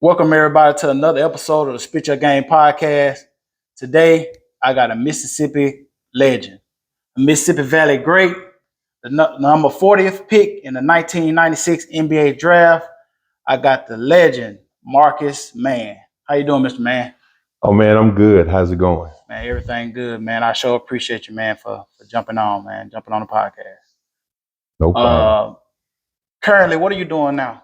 Welcome everybody to another episode of the Spit Your Game podcast. Today, I got a Mississippi legend, a Mississippi Valley great, the number 40th pick in the 1996 NBA draft. I got the legend, Marcus Mann. How you doing, Mr. Mann? Oh man, I'm good. How's it going? Man, everything good, man. I sure appreciate you, man, for jumping on, jumping on the podcast. No problem. Currently, what are you doing now?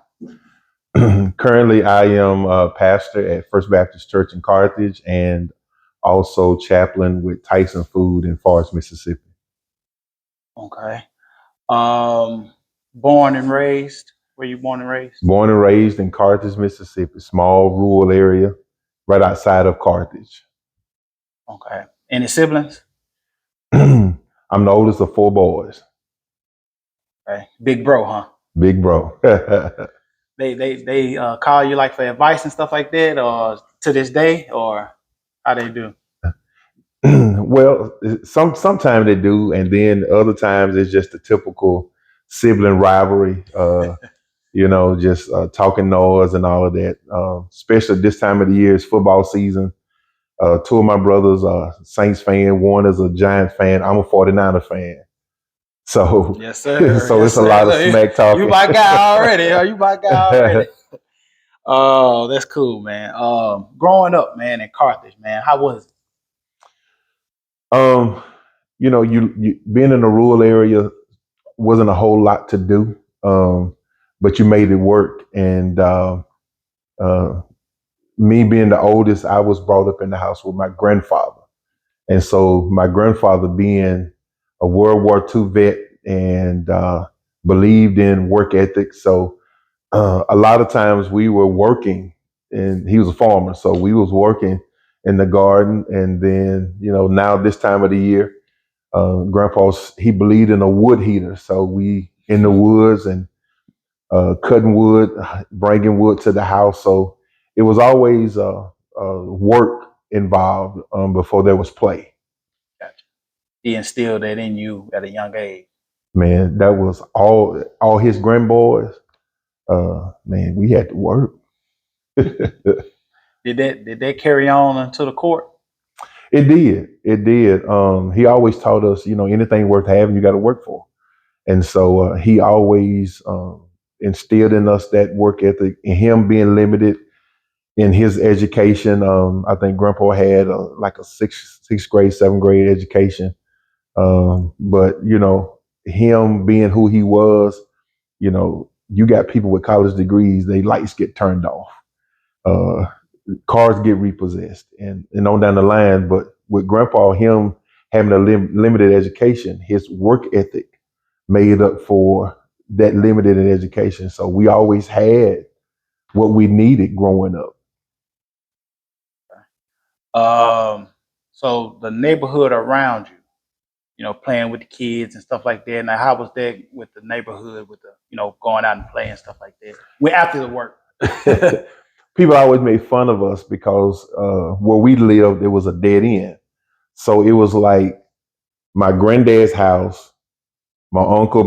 Currently, I am a pastor at First Baptist Church in Carthage and also chaplain with Tyson Food in Forest, Mississippi. Okay. Born and raised? Where you born and raised? Born and raised in Carthage, Mississippi, small rural area right outside of Carthage. Okay. Any siblings? I'm the oldest of four boys. Okay. Big bro, huh? Big bro. They call you like for advice and stuff like that, or to this day, or how they do? Well, sometimes they do, and then other times it's just the typical sibling rivalry. Just talking noise and all of that. Especially this time of the year, it's football season. Two of my brothers are Saints fan. One is a Giants fan. I'm a 49er fan. So, yes, sir. so yes, it's a lot of smack talking. You my guy already. Are you my guy already? Oh, that's cool, man. Growing up, man, in Carthage, man, how was it? You being in a rural area wasn't a whole lot to do, but you made it work. And me being the oldest, I was brought up in the house with my grandfather. And so my grandfather being a World War II vet and believed in work ethic. So a lot of times we were working, and he was a farmer. So we was working in the garden. And then, now this time of the year, he believed in a wood heater. So we in the woods and cutting wood, bringing wood to the house. So it was always work involved before there was play. Gotcha. He instilled that in you at a young age. Man, that was all his grandboys. Man, we had to work. Did that carry on into the court? It did. He always taught us, anything worth having, you got to work for. And so he always instilled in us that work ethic. And him being limited in his education, I think Grandpa had like a sixth grade, seventh grade education. But him being who he was, you got people with college degrees, they lights get turned off. Cars get repossessed and on down the line. But with Grandpa, him having a limited education, his work ethic made up for that limited education. So we always had what we needed growing up. So the neighborhood around you, playing with the kids and stuff like that. Now, how was that with the neighborhood, with the, going out and playing and stuff like that? After the work. People always made fun of us because where we lived, it was a dead end. So it was like my granddad's house, my uncle,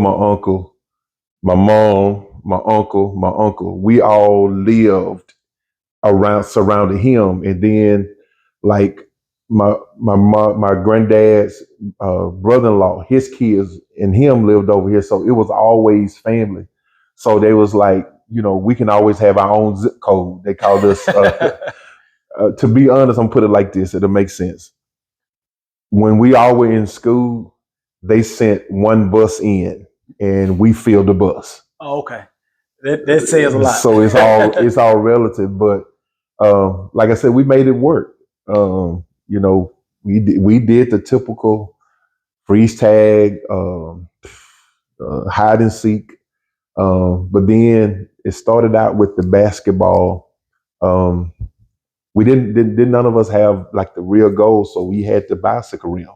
my mom, my uncle. We all lived surrounding him. And then like my granddad's brother-in-law, his kids and him lived over here. So it was always family. So they was like, we can always have our own zip code. They called us, to be honest, I'm put it like this, it'll make sense. When we all were in school, they sent one bus in and we filled the bus. Oh, okay. That says a lot. So it's all relative, but like I said, we made it work. We did the typical freeze tag, hide and seek, but then it started out with the basketball. We didn't none of us have like the real goal, so we had the bicycle rim.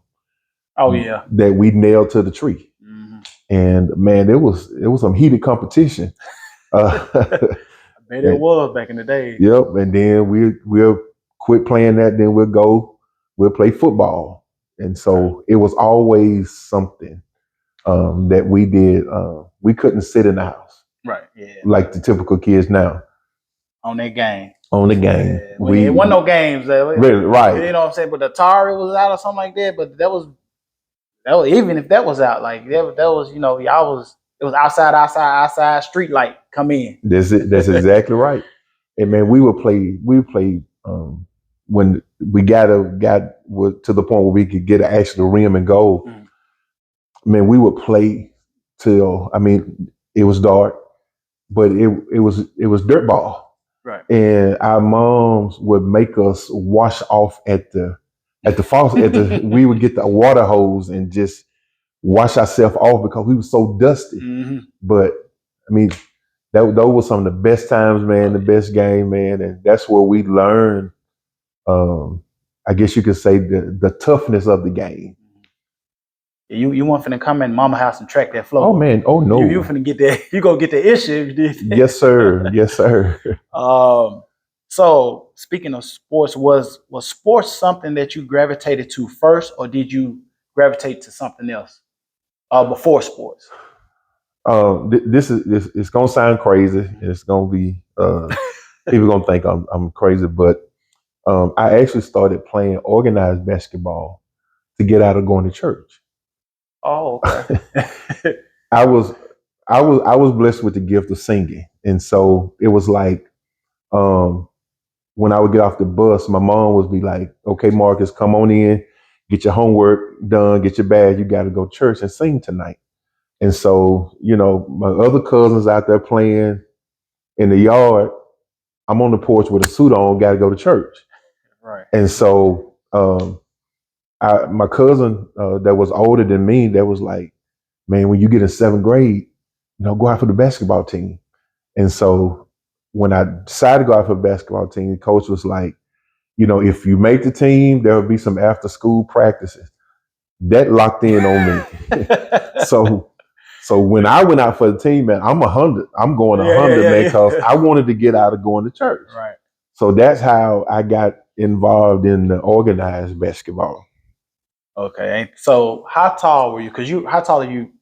Oh yeah, that we nailed to the tree. Mm-hmm. And man, it was some heated competition. I bet it was back in the day. Yep. And then we'll quit playing that. Then we'll play football. And so it was always something that we did. We couldn't sit in the house. Right. Yeah. Like the typical kids now. On that game. on the game. It wasn't no games. Really, right. You know what I'm saying? But the Atari was out or something like that. But that was even if that was out, like that was y'all was it was outside street light come in. That's it. That's exactly right. And man, we would play. When we got to the point where we could get an actual rim and goal. Mm. Man, we would play till it was dark, but it was dirt ball. Right. And our moms would make us wash off at the faucet. We would get the water hose and just wash ourselves off because we were so dusty. Mm-hmm. But I mean, those were some of the best times, man. The best game, man, and that's where we learned. I guess you could say the toughness of the game. You want finna come in mama house and track that floor. Oh man, oh no. You finna get that. You go get the issue if you did that. Yes, sir. Yes, sir. So speaking of sports, was sports something that you gravitated to first, or did you gravitate to something else before sports? This is it's gonna sound crazy. It's gonna be people gonna think I'm crazy, but I actually started playing organized basketball to get out of going to church. Oh, okay. I was blessed with the gift of singing, and so it was like when I would get off the bus, my mom would be like, "Okay, Marcus, come on in, get your homework done, get your bag. You got to go to church and sing tonight." And so, my other cousins out there playing in the yard, I'm on the porch with a suit on, got to go to church. Right. And so, my cousin that was older than me, that was like, "Man, when you get in 7th grade, go out for the basketball team." And so, when I decided to go out for the basketball team, the coach was like, if you make the team, there will be some after school practices. That locked in on me. So when I went out for the team, man, I'm 100. I'm going 100, man, because I wanted to get out of going to church. Right. So that's how I got involved in the organized basketball. Okay. So how tall were you? How tall are you?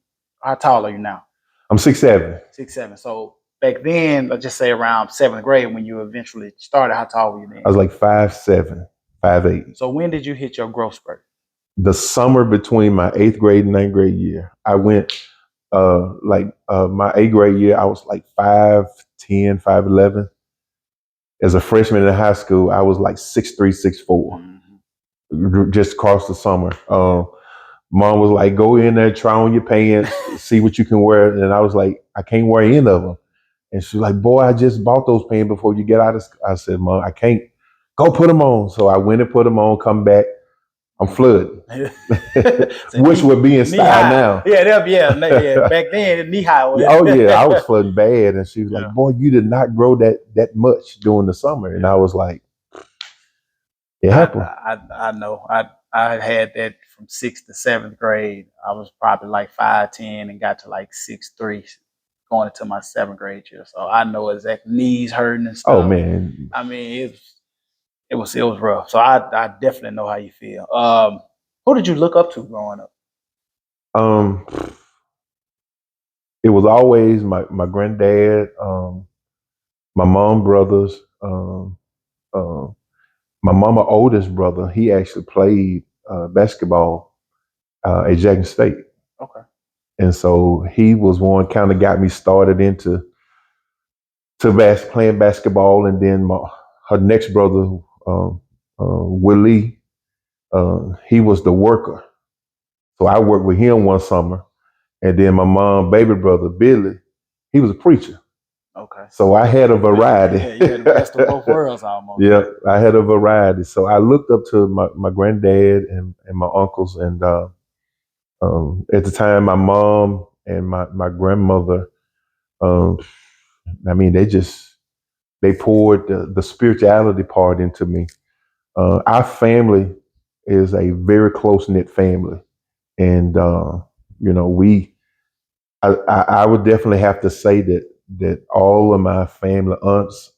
How tall are you now? I'm 6'7". 6'7". So back then, let's just say around 7th grade when you eventually started, how tall were you then? I was like 5'7", 5'8". So when did you hit your growth spurt? The summer between my 8th grade and 9th grade year. I went my 8th grade year, I was like 5'10", 5'11". As a freshman in high school, I was like 6'3", 6'4". Mm-hmm. Just across the summer. Mom was like, "Go in there, try on your pants, see what you can wear." And I was like, "I can't wear any of them." And she's like, "Boy, I just bought those pants before you get out of school." I said, "Mom, I can't. Go put them on." So I went and put them on, come back. I'm flooded, which would be in style now. Yeah. Back then, knee high. Oh yeah, I was flooding bad, and she was like, "Boy, you did not grow that much during the summer." And I was like, "It happened." I know. I had that from 6th to 7th grade. I was probably like 5'10" and got to like 6'3" going into my 7th grade year. So I know exactly knees hurting and stuff. Oh man, I mean it was rough. So I definitely know how you feel. Who did you look up to growing up? It was always my granddad, my mom brothers, my mama oldest brother. He actually played basketball at Jackson State. Okay. And so he was one kind of got me started into playing basketball, and then her next brother, Willie, he was the worker. So I worked with him one summer, and then my mom, baby brother Billy, he was a preacher. Okay. So I had a variety. Yeah, you had the best of both worlds almost. Yeah, I had a variety. So I looked up to my granddad and my uncles, and at the time, my mom and my grandmother, they poured the spirituality part into me. Our family is a very close knit family, and I would definitely have to say that all of my family, aunts,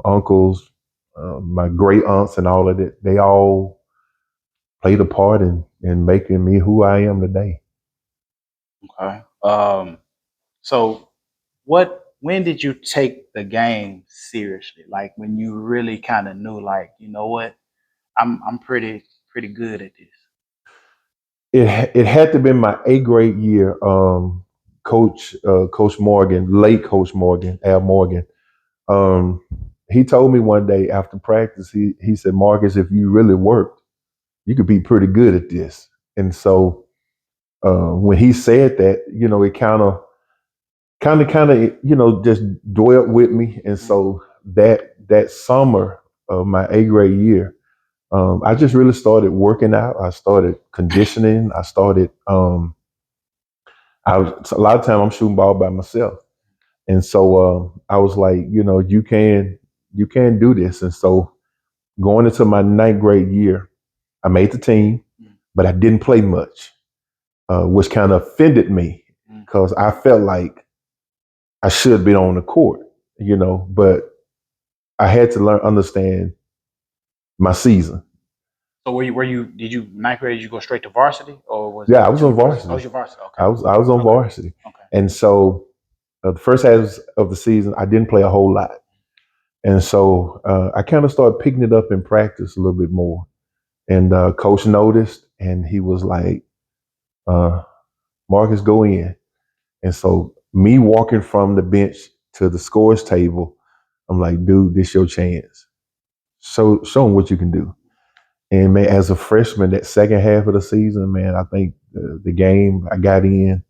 uncles, my great aunts, and all of it, they all played a part in making me who I am today. Okay. So what when did you take the game seriously? Like when you really kind of knew, like, you know what, I'm pretty good at this. It had to be my eighth grade year. Coach Morgan, late Coach Morgan, Al Morgan. Um, he told me one day after practice, he said, Marcus, if you really worked, you could be pretty good at this. And so when he said that, it kind of, just dwelt with me. And so that summer of my eighth grade year, I just really started working out. I started conditioning. A lot of time I'm shooting ball by myself. And so I was like, you can do this. And so going into my ninth grade year, I made the team, but I didn't play much, which kind of offended me because I felt like I should be on the court, but I had to understand my season. So did you ninth grade? Did you go straight to varsity, or was Yeah, it I was on junior varsity? Oh, it varsity. was your varsity. Okay, I was on okay, varsity. okay. And so the first half of the season, I didn't play a whole lot. And so I kind of started picking it up in practice a little bit more. And coach noticed, and he was like, uh, Marcus, go in. And so me walking from the bench to the scores table, I'm like, dude, this your chance. Show them what you can do. And man, as a freshman, that second half of the season, man, I think the game I got in,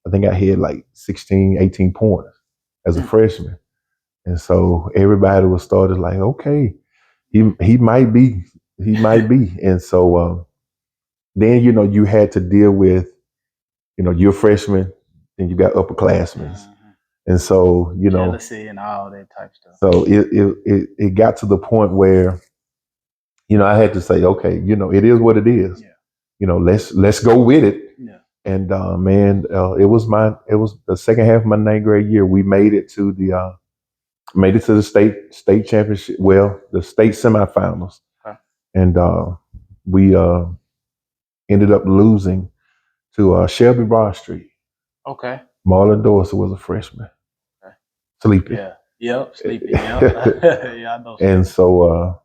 I think I had like 16, 18 points as a freshman. And so everybody was started like, okay, he might be, he might be. And so then, you had to deal with, you're a freshman and you got upperclassmen. And so, Jealousy and all that type stuff. so it got to the point where, I had to say, okay, it is what it is. Yeah. Let's go with it. Yeah. And man, it was the second half of my ninth grade year. We made it to the state championship. Well, the state semifinals, Okay. and we ended up losing to Shelby Broad Street. Okay. Marlon Dorsey was a freshman. Okay. Sleepy. Yeah. Yep. Sleepy. Yep. Yeah, I know. And so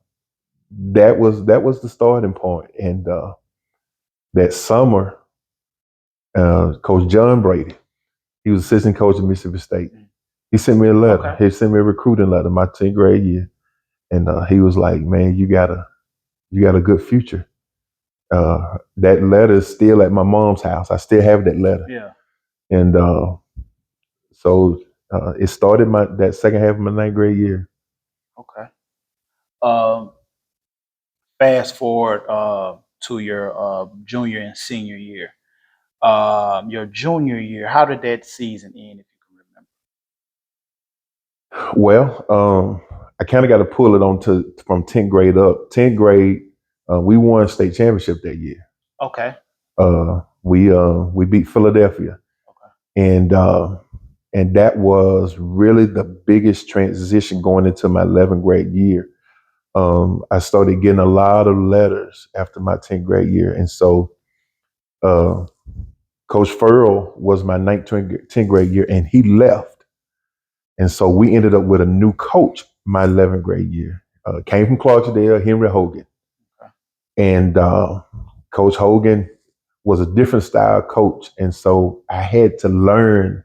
that was the starting point. And that summer, Coach John Brady, he was assistant coach at Mississippi State. He sent me a letter. Okay. He sent me a recruiting letter my 10th grade year, and he was like, "Man, you got a good future." That letter is still at my mom's house. I still have that letter. Yeah. And so it started that second half of my ninth grade year. Okay. Um, Fast forward to your junior and senior year. Your junior year, how did that season end, if you can remember? Well, I kind of got to pull it on to from 10th grade up. 10th grade, we won state championship that year. Okay. We beat Philadelphia, Okay. And that was really the biggest transition going into my 11th grade year. I started getting a lot of letters after my 10th grade year, and so Coach Furl was my 10th grade year, and he left, and so we ended up with a new coach my 11th grade year. Came from Clarksdale, Henry Hogan, Okay. and Coach Hogan was a different style coach, and so I had to learn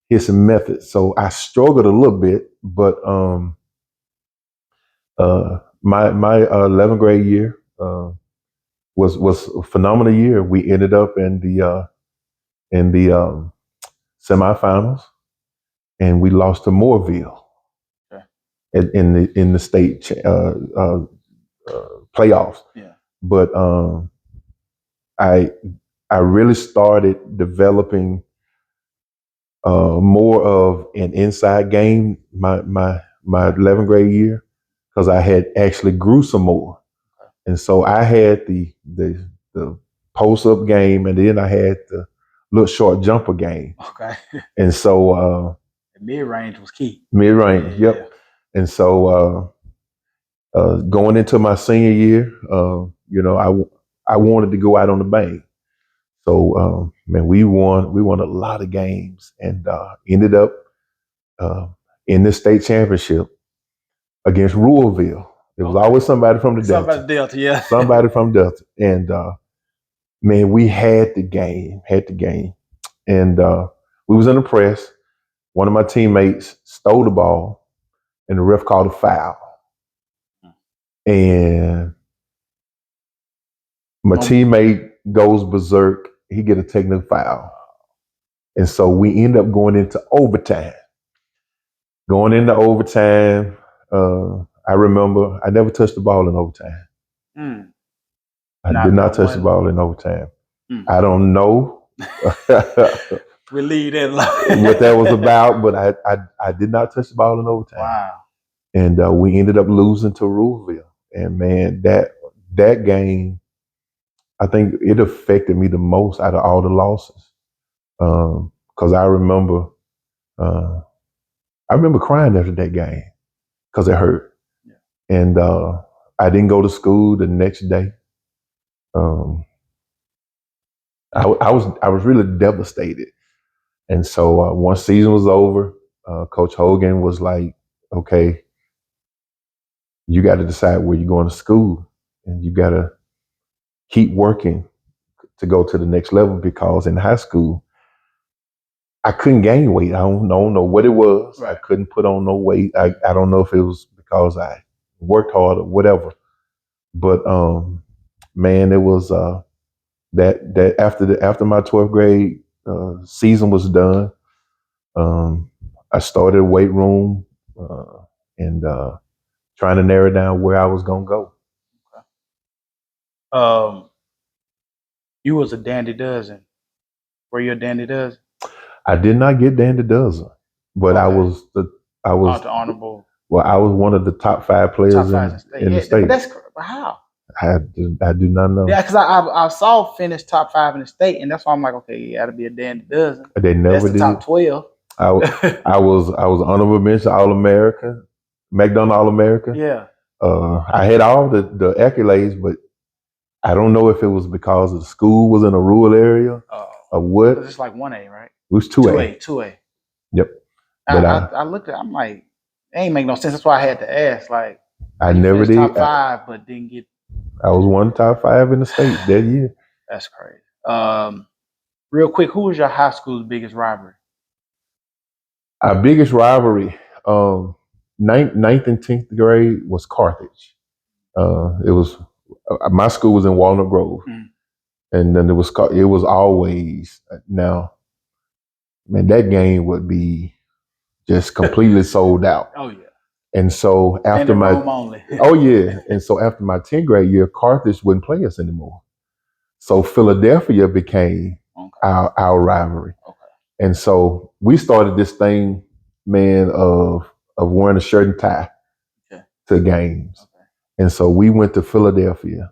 his method. So I struggled a little bit, but my 11th grade year was a phenomenal year. We ended up in the semifinals, and we lost to Moorville Okay. in the state playoffs. Yeah. But I I really started developing more of an inside game my 11th grade year because I had actually grew some more, and so I had the post up game, and then I had the little short jumper game, Okay. and so The mid range was key. mid range, Yeah. yep. And so going into my senior year, I wanted to go out on the bang. So man, we won a lot of games, and ended up in the state championship against Ruleville. It was always somebody from the Delta. Somebody Delta, yeah. Somebody from Delta. And man, we had the game. And we was in the press. One of my teammates stole the ball, and the ref called a foul. And my teammate goes berserk. He get a technical foul. And so we end up going into overtime. I remember I never touched the ball in overtime. I did not touch the ball in overtime. I don't know we leave that what that was about, but I did not touch the ball in overtime. Wow. And we ended up losing to Ruleville. And man, that game, I think it affected me the most out of all the losses. Because I remember crying after that game because it hurt. Yeah. And I didn't go to school the next day. I was really devastated. And so once season was over, Coach Hogan was like, okay, you got to decide where you're going to school, and you got to keep working to go to the next level, because in high school, I couldn't gain weight. I don't know what it was. Right. I couldn't put on no weight. I don't know if it was because I worked hard or whatever. But man, it was that after my 12th grade season was done, I started a weight room and trying to narrow down where I was gonna go. You was a dandy dozen. Were you a dandy dozen? I did not get dandy dozen, but I was the honorable. Well, I was one of the top 5 players in the state. But that's how. I do not know. Yeah, because I saw finish top 5 in the state, and that's why I'm like, okay, you got to be a dandy dozen. They never did. Top 12. I was honorable mention All America, McDonald All America. Yeah. I had all the accolades, but I don't know if it was because the school was in a rural area or what. It's like 1A, right? It was 2A. 2A. Yep. But I looked at it, I'm like, it ain't make no sense. That's why I had to ask. Like, I never did. Top 5, but didn't get. I was one of the top 5 in the state that year. That's crazy. Real quick, who was your high school's biggest rivalry? Our biggest rivalry, 9th and 10th grade, was Carthage. It was my school was in Walnut Grove, and then it was always now. Man, that game would be just completely sold out. Oh yeah. And so after my and so after my 10th grade year, Carthage wouldn't play us anymore. So Philadelphia became our rivalry. Okay. And so we started this thing, man, of wearing a shirt and tie to games. Okay. And so we went to Philadelphia.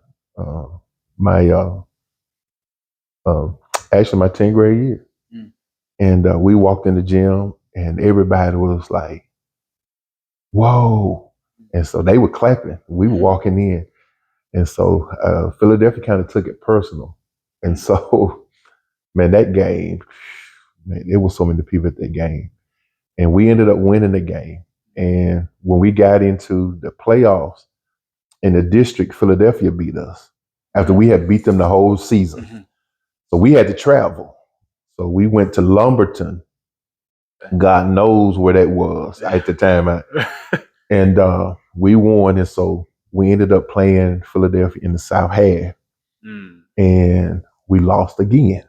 Actually my 10th grade year. And we walked in the gym, and everybody was like, whoa. And so they were clapping. We were walking in. And so Philadelphia kind of took it personal. And so, man, that game, man, there was so many people at that game. And we ended up winning the game. And when we got into the playoffs in the district, Philadelphia beat us after we had beat them the whole season. Mm-hmm. So we had to travel. So we went to Lumberton. God knows where that was at the time. And we won. And so we ended up playing Philadelphia in the South half. And we lost again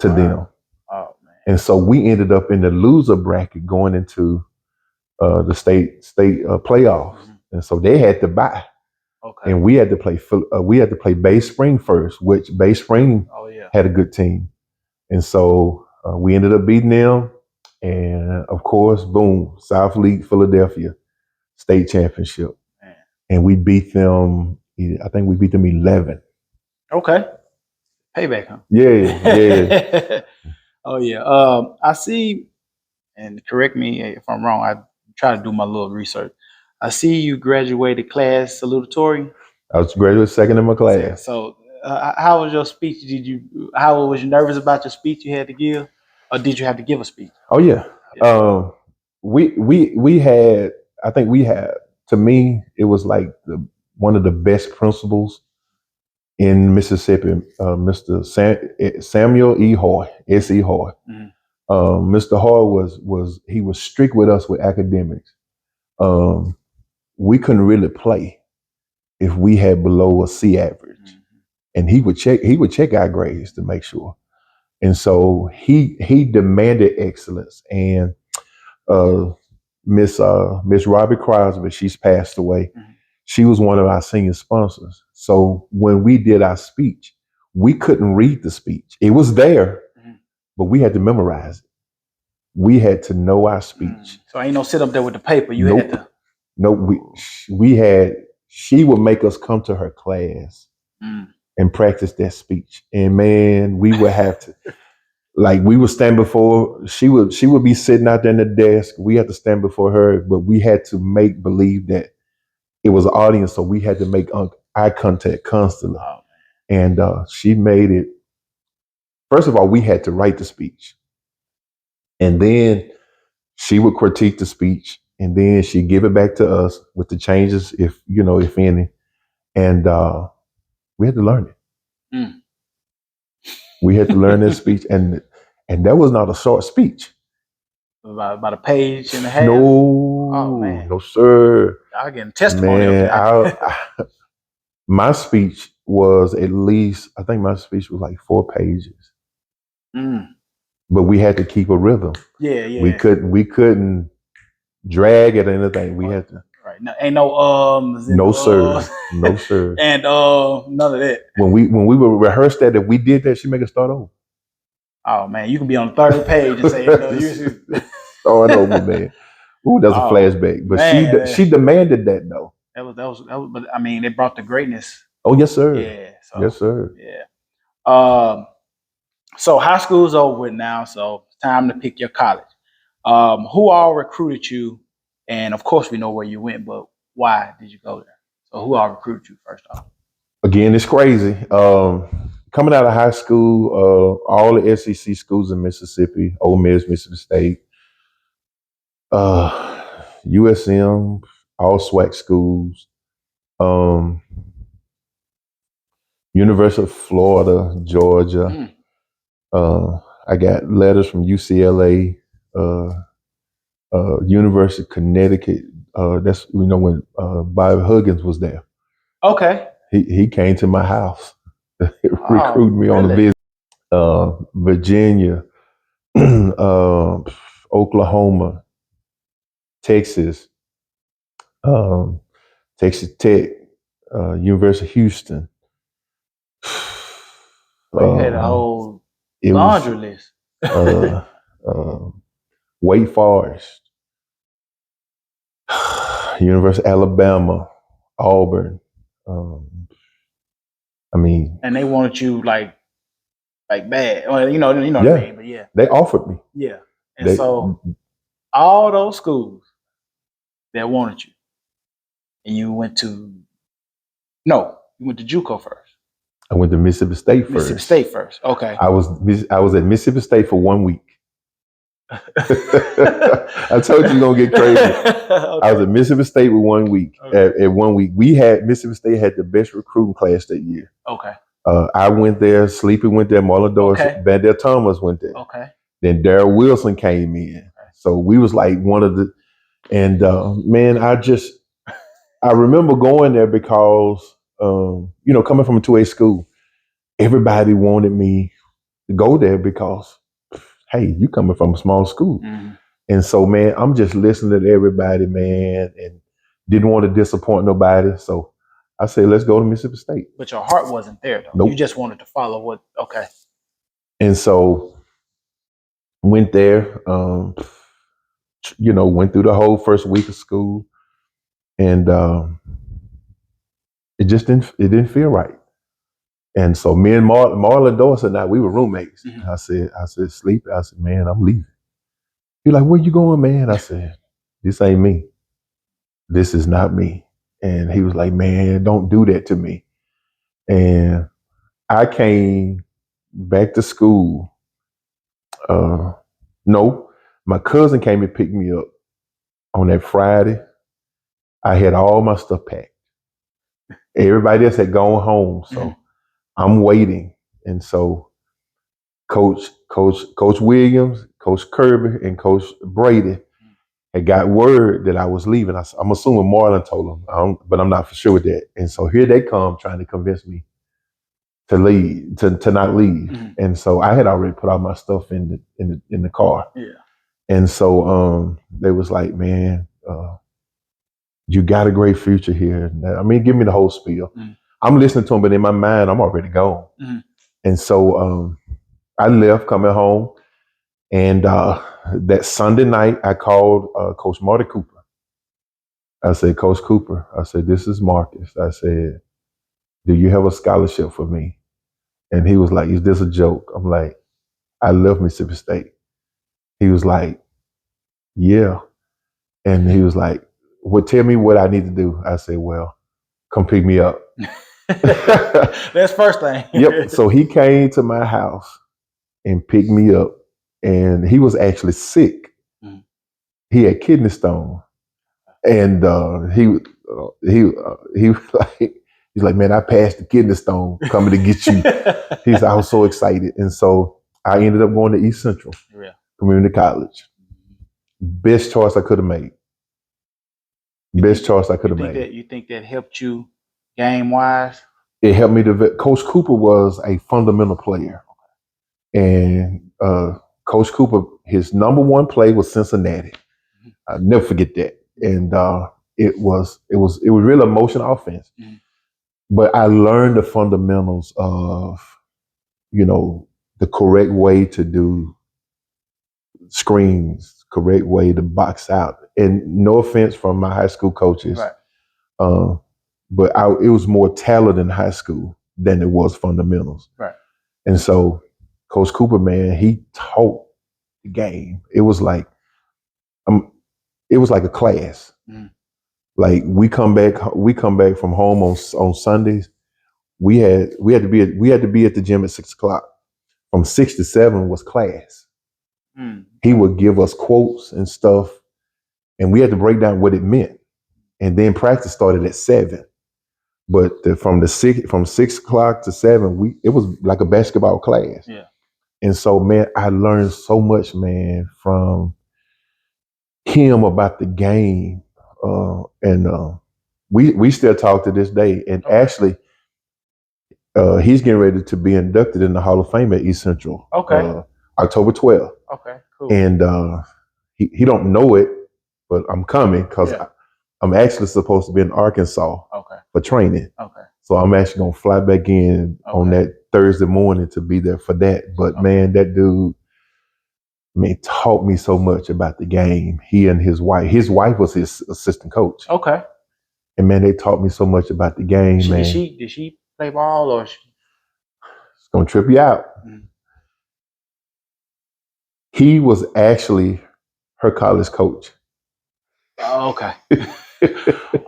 to them. Oh, man. And so we ended up in the loser bracket going into the state playoffs. Mm-hmm. And so they had to bye. Okay. And we had to play Bay Spring first, which Bay Spring had a good team. And so we ended up beating them. And of course, boom, South League, Philadelphia state championship. Man. And we beat them, I think we beat them 11. Okay. Payback, huh? Yeah. Oh, yeah. I see, and correct me if I'm wrong, I try to do my little research. I see you graduated class salutatory. I was graduated second in my class. So how was your speech? Was you nervous about your speech you had to give? Or did you have to give a speech? Oh, yeah. we had, I think we had, to me it was like one of the best principals in Mississippi, Mr. Samuel E. Hoy, S.E. Hoy. Mr. Hoy he was strict with us with academics. Um, we couldn't really play if we had below a C average, and he would check our grades to make sure. And so he demanded excellence. And uh, Miss Robbie Crosby, she's passed away. She was one of our senior sponsors. So when we did our speech, we couldn't read the speech. It was there, but we had to memorize it. We had to know our speech. So ain't no sit up there with the paper. You Nope. had to. No, we had. She would make us come to her class and practice that speech. And man, we would have to. Like we would stand before, she would be sitting out there in the desk. We had to stand before her, but we had to make believe that it was an audience, so we had to make eye contact constantly. Oh, And she made it. First of all, we had to write the speech, and then she would critique the speech, and then she'd give it back to us with the changes, if any. And we had to learn it. Mm. We had to learn this speech, and that was not a short speech. About a page and a half. No, Oh man, no, sir. I getting testimony Man, up there. my speech was at least, I think my speech was like 4 pages. But we had to keep a rhythm. Yeah, yeah. We couldn't drag it or anything. We had to. Right. No, ain't no No, sir. No, sir. And none of that. When we would rehearse that, if we did that, she'd make us start over. Oh man, you can be on the third page and say, you start over, man. Ooh, that's a flashback. But man, she demanded that though. That was. But I mean, it brought the greatness. Oh yes, sir. Yeah. So, yes, sir. Yeah. So high school's over with now. So it's time to pick your college. Who all recruited you? And of course, we know where you went, but why did you go there? So who all recruited you first off? Again, it's crazy. Coming out of high school, all the SEC schools in Mississippi, Ole Miss, Mississippi State, USM, all SWAC schools, University of Florida, Georgia. I got letters from UCLA, University of Connecticut. That's when Bob Huggins was there. Okay. He came to my house, recruited me on a visit. Virginia, Oklahoma, Texas, Texas Tech, University of Houston. You had a whole laundry list. Wake Forest, University of Alabama, Auburn. And they wanted you like bad. Well, you know yeah, what I mean. But yeah, they offered me. Yeah, and so all those schools that wanted you, and you went to JUCO first. I went to Mississippi State first. Mississippi State first. Okay. I was at Mississippi State for 1 week. I told you you're gonna get crazy. Okay. I was at Mississippi State with 1 week. Okay. At 1 week, Mississippi State had the best recruiting class that year. Okay. I went there. Sleepy went there. Marlon Dorsey, Bandel Thomas went there. Okay. Then Darrell Wilson came in. Okay. So we was like one of the. And man, I remember going there because coming from a 2A school, everybody wanted me to go there because, hey, you coming from a small school. Mm-hmm. And so, man, I'm just listening to everybody, man, and didn't want to disappoint nobody. So I said, let's go to Mississippi State. But your heart wasn't there, though. Nope. You just wanted to follow what, okay. And so went there, went through the whole first week of school. And it didn't feel right. And so me and Marlon Dorsey and I, we were roommates. Mm-hmm. I said, Sleepy, I said, man, I'm leaving. He's like, where you going, man? I said, this ain't me. This is not me. And he was like, man, don't do that to me. And I came back to school. No, my cousin came and picked me up. On that Friday, I had all my stuff packed. Everybody else had gone home, so I'm waiting. And so Coach Williams, Coach Kirby, and Coach Brady had got word that I was leaving. I'm assuming Marlon told them, but I'm not for sure with that. And so here they come trying to convince me to leave, to not leave. And so I had already put all my stuff in the car. Yeah. And so they was like, man, you got a great future here. I mean, give me the whole spiel. I'm listening to them, but in my mind, I'm already gone. And so I left coming home. And that Sunday night, I called Coach Marty Cooper. I said, Coach Cooper, I said, this is Marcus. I said, do you have a scholarship for me? And he was like, is this a joke? I'm like, I love Mississippi State. He was like, yeah. And he was like, well, tell me what I need to do. I said, well, come pick me up. That's first thing. Yep. So he came to my house and picked me up. And he was actually sick. He had kidney stone. And he was like, he's like, man, I passed the kidney stone coming to get you. He said, I was so excited. And so I ended up going to East Central Community College. Best choice I could have made. Best choice I could have made. You think that helped you game wise? It helped me to. Coach Cooper was a fundamental player. And Coach Cooper, his number one play was Cincinnati. I'll never forget that. And it was really a motion offense. But I learned the fundamentals of, the correct way to do screens, correct way to box out. And no offense from my high school coaches, but it was more talent in high school than it was fundamentals. Right. And so Coach Cooper, man, he taught the game. It was like a class. Like we come back from home on Sundays. We had to be at the gym at 6:00. From 6 to 7 was class. He would give us quotes and stuff, and we had to break down what it meant. And then practice started at 7. But from 6 o'clock to 7, it was like a basketball class. Yeah. And so, man, I learned so much, man, from him about the game. And we still talk to this day. And actually, he's getting ready to be inducted in the Hall of Fame at East Central. October 12th. Okay, cool. And he don't know it, but I'm coming because I'm actually supposed to be in Arkansas for training. So I'm actually going to fly back in on that Thursday morning to be there for that. But man, that dude, taught me so much about the game. He and his wife was his assistant coach. And man, they taught me so much about the game, man. Did she play ball or? It's going to trip you out. He was actually her college coach. Oh, okay.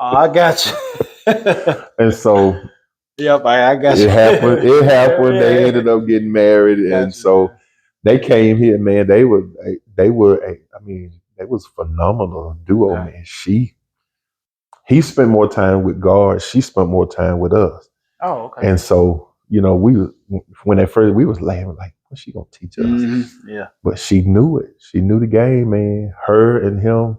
I got you. And so, yep, I got you. It happened. Yeah. They ended up getting married, and so they came here, man. They was phenomenal duo, man. He spent more time with guards. She spent more time with us. Oh, okay. And so, when at first we was laughing, like, what's she gonna teach us? Yeah. But she knew it. She knew the game, man. Her and him.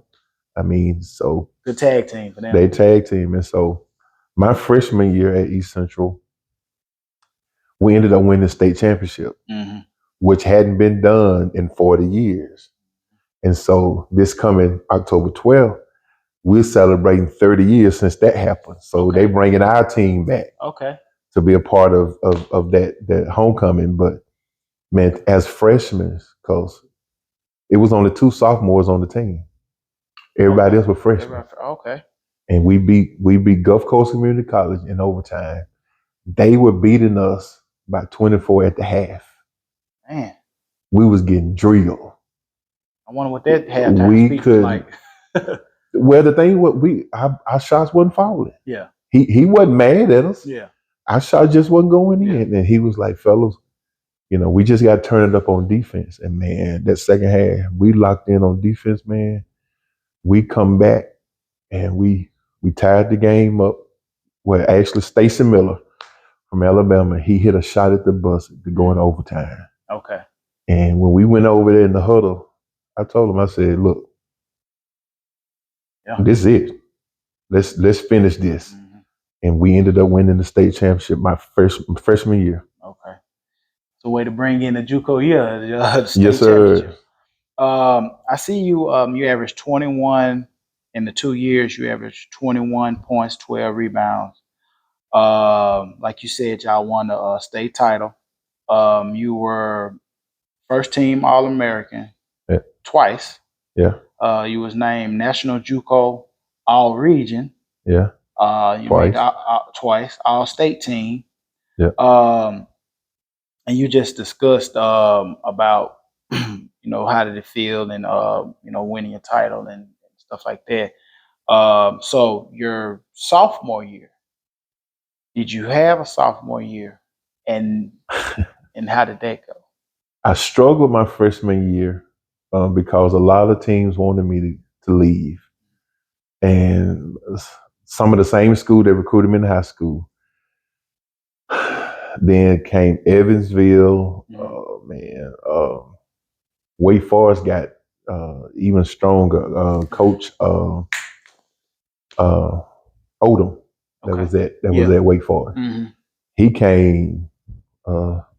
So good tag team for them. They tag team, and so my freshman year at East Central, we ended up winning the state championship, which hadn't been done in 40 years. And so this coming October 12th, we're celebrating 30 years since that happened. So they bringing our team back to be a part of that homecoming. But man, as freshmen, because it was only 2 sophomores on the team. Everybody else was freshmen. And we beat Gulf Coast Community College in overtime. They were beating us by 24 at the half. Man, we was getting drilled. I wonder what that halftime speech was like. Well, the thing was, our shots wasn't falling. Yeah, he wasn't mad at us. Yeah, our shot just wasn't going in, and he was like, "Fellas, we just got to turn it up on defense." And man, that second half, we locked in on defense, man. We come back and we tied the game up. Where actually Stacey Miller from Alabama, he hit a shot at the buzzer to go in overtime. Okay. And when we went over there in the huddle, I told him, I said, "Look, this is it. Let's finish this." Mm-hmm. And we ended up winning the state championship my freshman year. Okay. So way to bring in the JUCO year, the state Yes, sir. championship. I see you. You averaged 21 in the 2 years. You averaged 21 points, 12 rebounds. Like you said, y'all won the state title. You were first team All American Yeah. twice. Yeah. You was named National JUCO All Region. Yeah. You Twice. made twice All State team. Yeah. And you just discussed about how did it feel and winning a title and stuff like that. So your sophomore year, did you have a sophomore year, and how did that go? I struggled my freshman year because a lot of teams wanted me to leave. And some of the same school that recruited me in high school. Then came Evansville. Mhm. Oh, man. Wake Forest got even stronger. Coach Odom, that was at Wake Forest. Mm-hmm. He came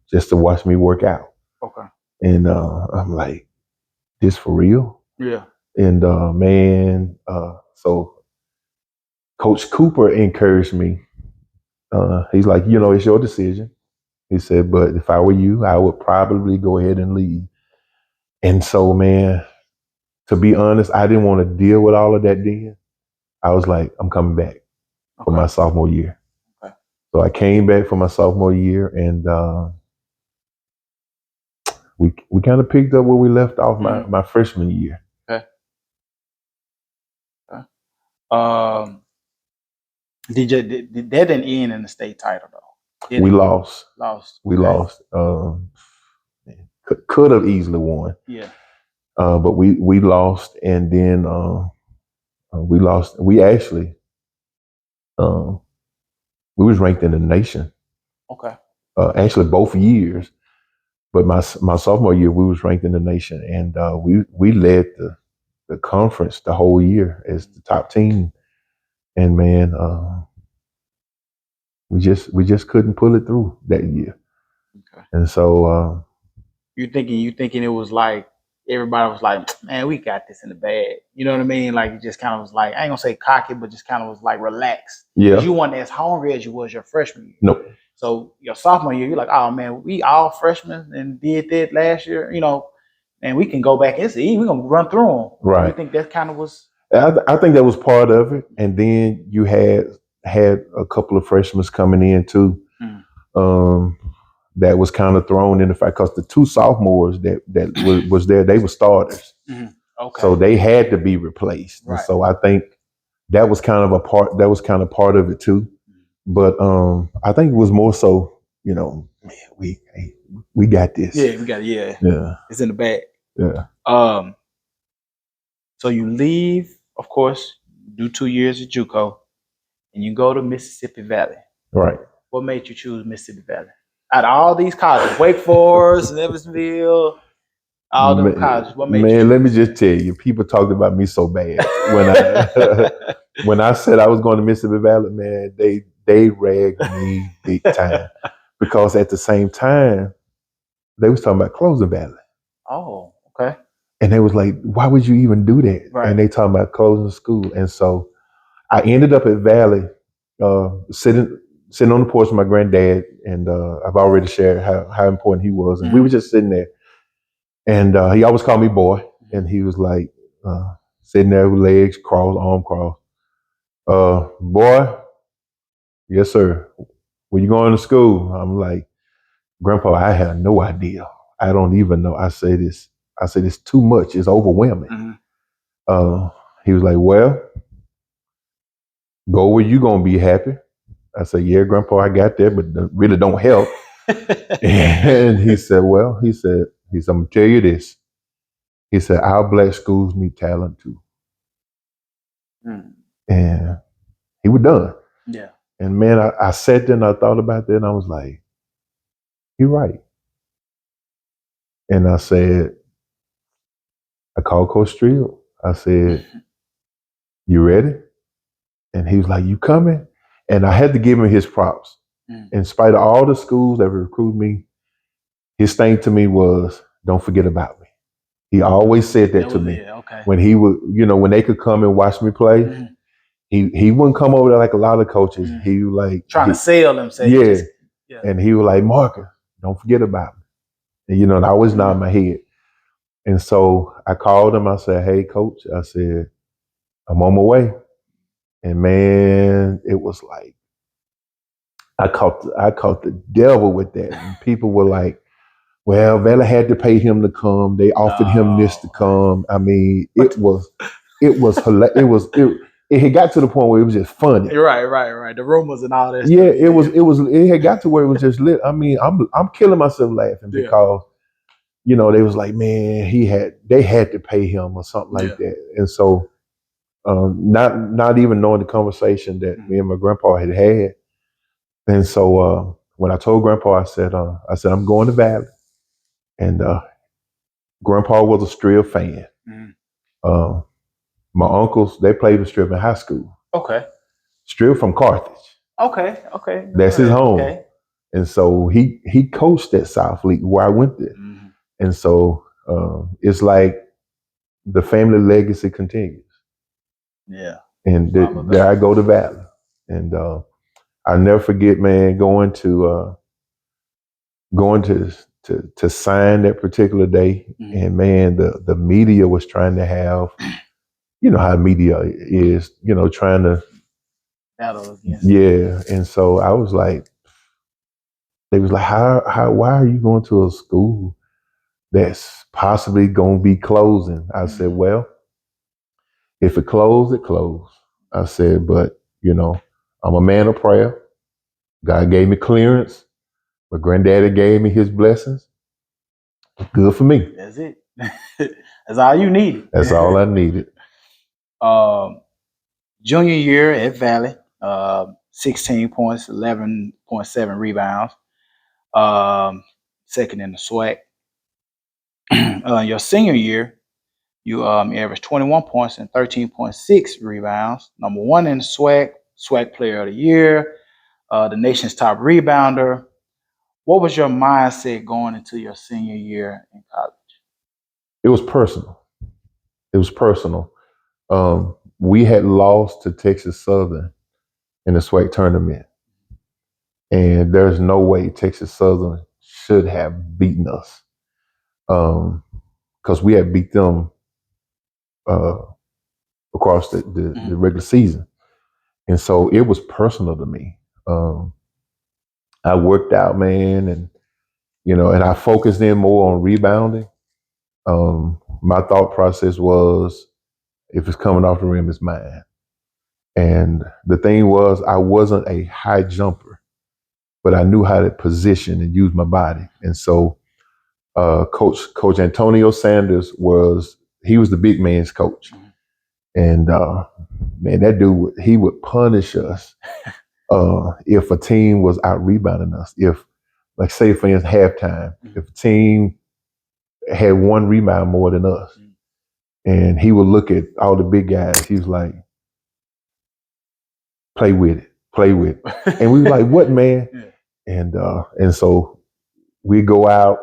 just to watch me work out. Okay. And I'm like, this for real? Yeah. And so Coach Cooper encouraged me. He's like, it's your decision. He said, but if I were you, I would probably go ahead and leave. And so, man, to be honest, I didn't want to deal with all of that then. I was like, I'm coming back for my sophomore year. Okay. So I came back for my sophomore year, and we kind of picked up where we left off my freshman year. Okay. Okay. That didn't end in the state title though. We lost. We lost. Could have easily won. Yeah. But we lost, and then we lost. We actually we was ranked in the nation. Okay. Actually, both years. But my sophomore year, we was ranked in the nation, and we led the conference the whole year as the top team. And man, we just couldn't pull it through that year. Okay. And so you thinking it was like everybody was like, man, we got this in the bag. You know what I mean? Like it just kind of was like, I ain't gonna say cocky, but just kind of was like relaxed. Yeah. You weren't as hungry as you was your freshman year. Nope. So your sophomore year, you're like, oh man, we all freshmen and did that last year, and we can go back and see, we're gonna run through them. Right. You think that kind of was? I think that was part of it, and then you had a couple of freshmen coming in too. That was kind of thrown in the fact because the two sophomores that was there, they were starters. Mm-hmm. Okay. So they had to be replaced. Right. And so I think that was kind of part of it too. But I think it was more so, man, we got this. Yeah, we got it. Yeah. Yeah. It's in the bag. Yeah. So you leave, of course, do 2 years at JUCO, and you go to Mississippi Valley. Right. What made you choose Mississippi Valley? Out of all these colleges, Wake Forest, Evansville, all them colleges, what made you choose? Man, let me just tell you, people talked about me so bad when I said I was going to Mississippi Valley. Man, they ragged me big time because at the same time they was talking about closing Valley. Oh, okay. And they was like, why would you even do that? Right. And they talking about closing school. And so I ended up at Valley, sitting on the porch with my granddad, and I've already shared how important he was. And we were just sitting there, and he always called me boy, and he was like sitting there with legs crossed, arm crossed. Boy, yes sir. When you going to school? I'm like, Grandpa, I have no idea. I don't even know. I said it's too much. It's overwhelming. Mm-hmm. He was like, well, go where you gonna be happy. I said, yeah, Grandpa, I got that, but that really don't help. And he said, I'm gonna tell you this. He said, our black schools need talent too. And he was done. Yeah. And man, I sat there and I thought about that and I was like, you're right. And I called Coach Strill. I said, you ready? And he was like, you coming? And I had to give him his props. In spite of all the schools that recruited me, his thing to me was, don't forget about me. He always said that to me. Okay. When he would, when they could come and watch me play, he wouldn't come over there like a lot of coaches. He was like trying to sell him, say yeah. And he was like, Marcus, don't forget about me. And I always nod my head. And so I called him. I said, hey, coach, I said, I'm on my way. And man, it was like I caught the devil with that. And people were like, well, Vela had to pay him to come. They offered him this to come. I mean, it was hilarious. It had got to the point where it was just funny. Right. The rumors and all that. Yeah, stuff. It had got to where it was just lit. I mean, I'm killing myself laughing because they was like, man, they had to pay him or something like that. And so not even knowing the conversation that me and my grandpa had. And so when I told grandpa, I said I'm going to Valley. And grandpa was a Strill fan. My uncles, they played with Strill in high school. Okay. Strill from Carthage. Okay. That's his home. Okay. And so he coached at South League where I went there. And so it's like the family legacy continues. Yeah. And there I go to Valley. And I'll never forget, man, going to sign that particular day. And man, the media was trying to have, how media is, trying to battle against. Yeah. And so I was like, they was like, why are you going to a school that's possibly going to be closing? I said, well, if it closed, it closed. I said, but I'm a man of prayer. God gave me clearance. My granddaddy gave me his blessings. Good for me. That's it. That's all you needed. That's all I needed. Junior year at Valley, 16 points, 11.7 rebounds. Second in the SWAC. Your senior year, you averaged 21 points and 13.6 rebounds. Number one in the SWAC Player of the Year, the nation's top rebounder. What was your mindset going into your senior year in college? It was personal. We had lost to Texas Southern in the SWAC tournament. And there's no way Texas Southern should have beaten us. Because we had beat them across the regular season. And so it was personal to me. I worked out, man, and and I focused in more on rebounding. My thought process was, if it's coming off the rim, it's mine. And the thing was, I wasn't a high jumper, but I knew how to position and use my body. And so Coach Antonio Sanders was the big man's coach. And man, that dude, he would punish us if a team was out rebounding us. If, like, say for instance, halftime, if a team had one rebound more than us, and he would look at all the big guys, he was like, play with it. And we were like, what, man? And so we go out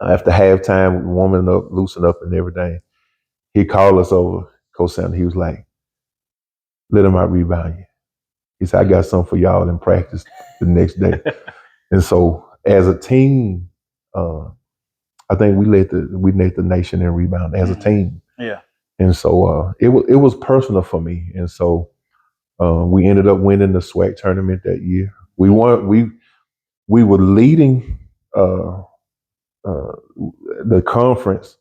after halftime, warming up, loosen up and everything. He called us over, Coach Sanders. He was like, let him out rebound you. He said, I got something for y'all in practice the next day. And so as a team, I think we led the nation in rebound as a team. Yeah. And so it was personal for me. And so we ended up winning the SWAC tournament that year. We were leading the conference.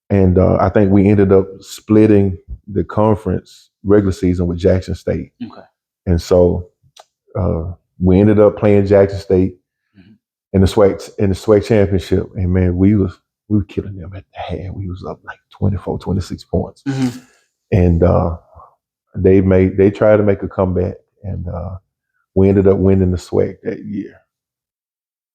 And I think we ended up splitting the conference regular season with Jackson State. Okay. And so we ended up playing Jackson State in the SWAC championship. And man, we were killing them at the half. We was up like 24, 26 points. And They tried to make a comeback, and we ended up winning the SWAC that year.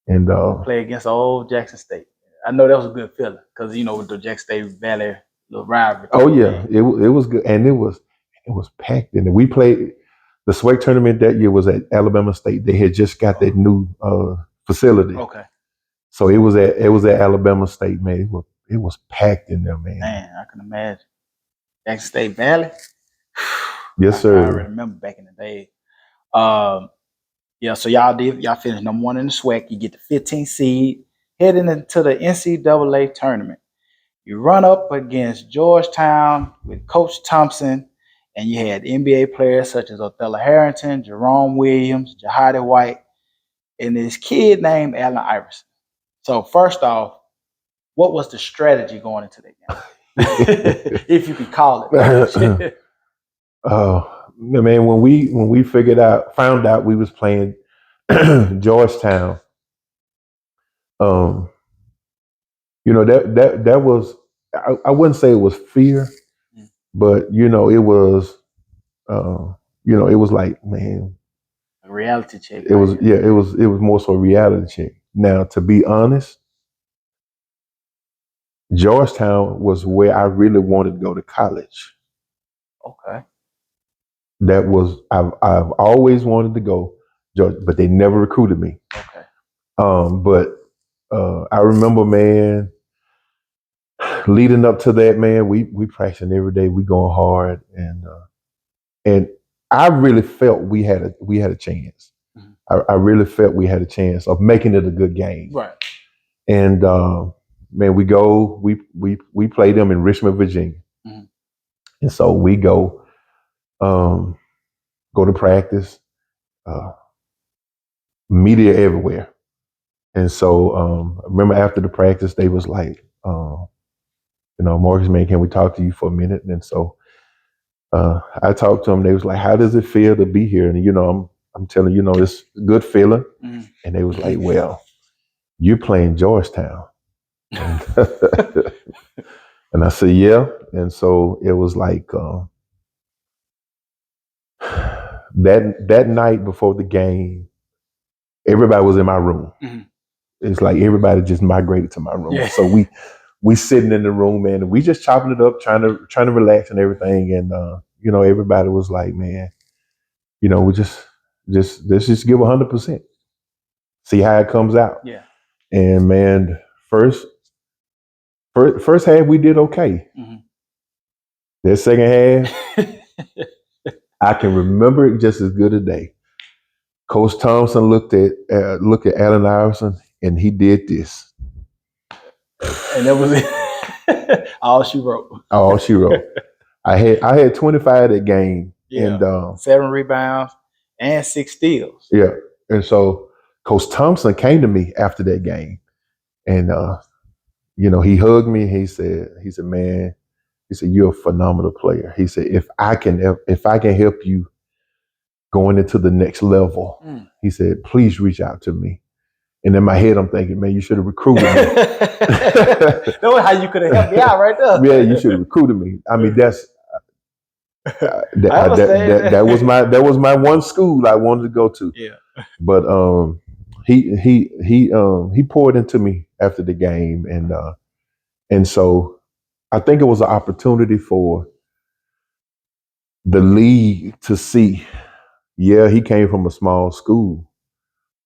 And Play against old Jackson State. I know that was a good feeling because with the Jackson State Valley little rivalry. oh yeah, it was good, and it was packed. And we played the SWAC tournament that year was at Alabama State. They had just got that new facility. Okay. So it was at Alabama State, man. It was packed in there, man. Man, I can imagine. Jackson State Valley. Yes, sir. I remember back in the day. Yeah, so y'all finished number one in the SWAC. You get the 15th seed, heading into the NCAA tournament. You run up against Georgetown with Coach Thompson, and you had NBA players such as Othello Harrington, Jerome Williams, Jahadi White, and this kid named Allen Iverson. So first off, what was the strategy going into that game? If you could call it. Man, when we found out we was playing Georgetown, that was, I wouldn't say it was fear, but it was it was like, man, a reality check. It was it was more so a reality check. Now, to be honest, Georgetown was where I really wanted to go to college. Okay. That was I've always wanted to go, but they never recruited me. Okay. But I remember, man, leading up to that, man, we practicing every day. We going hard, and I really felt we had a chance. Mm-hmm. I really felt we had a chance of making it a good game. Right. And man, we play them in Richmond, Virginia, mm-hmm. And so we go to practice. Media everywhere. And so I remember after the practice, they was like, Marcus, man, can we talk to you for a minute? And so I talked to them. They was like, how does it feel to be here? And, I'm telling you, it's a good feeling. Mm-hmm. And they was like, well, you're playing Georgetown. And I said, yeah. And so it was like that night before the game, everybody was in my room. Mm-hmm. It's like everybody just migrated to my room. Yeah. So we sitting in the room, man, and we just chopping it up, trying to relax and everything. And everybody was like, man, we just let's just give 100%. See how it comes out. Yeah. And man, first half we did okay. Mm-hmm. That second half, I can remember it just as good a day. Coach Thompson looked at Allen Iverson, and he did this. And that was it. All she wrote. All she wrote. I had 25 that game. Yeah. And 7 rebounds and 6 steals. Yeah. And so Coach Thompson came to me after that game, and he hugged me. He said, man, he said, you're a phenomenal player. He said, if I can help you going into the next level, he said, please reach out to me. And in my head, I'm thinking, man, you should have recruited me. That was how you could have helped me out right there. Yeah, you should have recruited me. I mean, that's that was my one school I wanted to go to. Yeah. But he poured into me after the game, and so I think it was an opportunity for the league to see. Yeah, he came from a small school.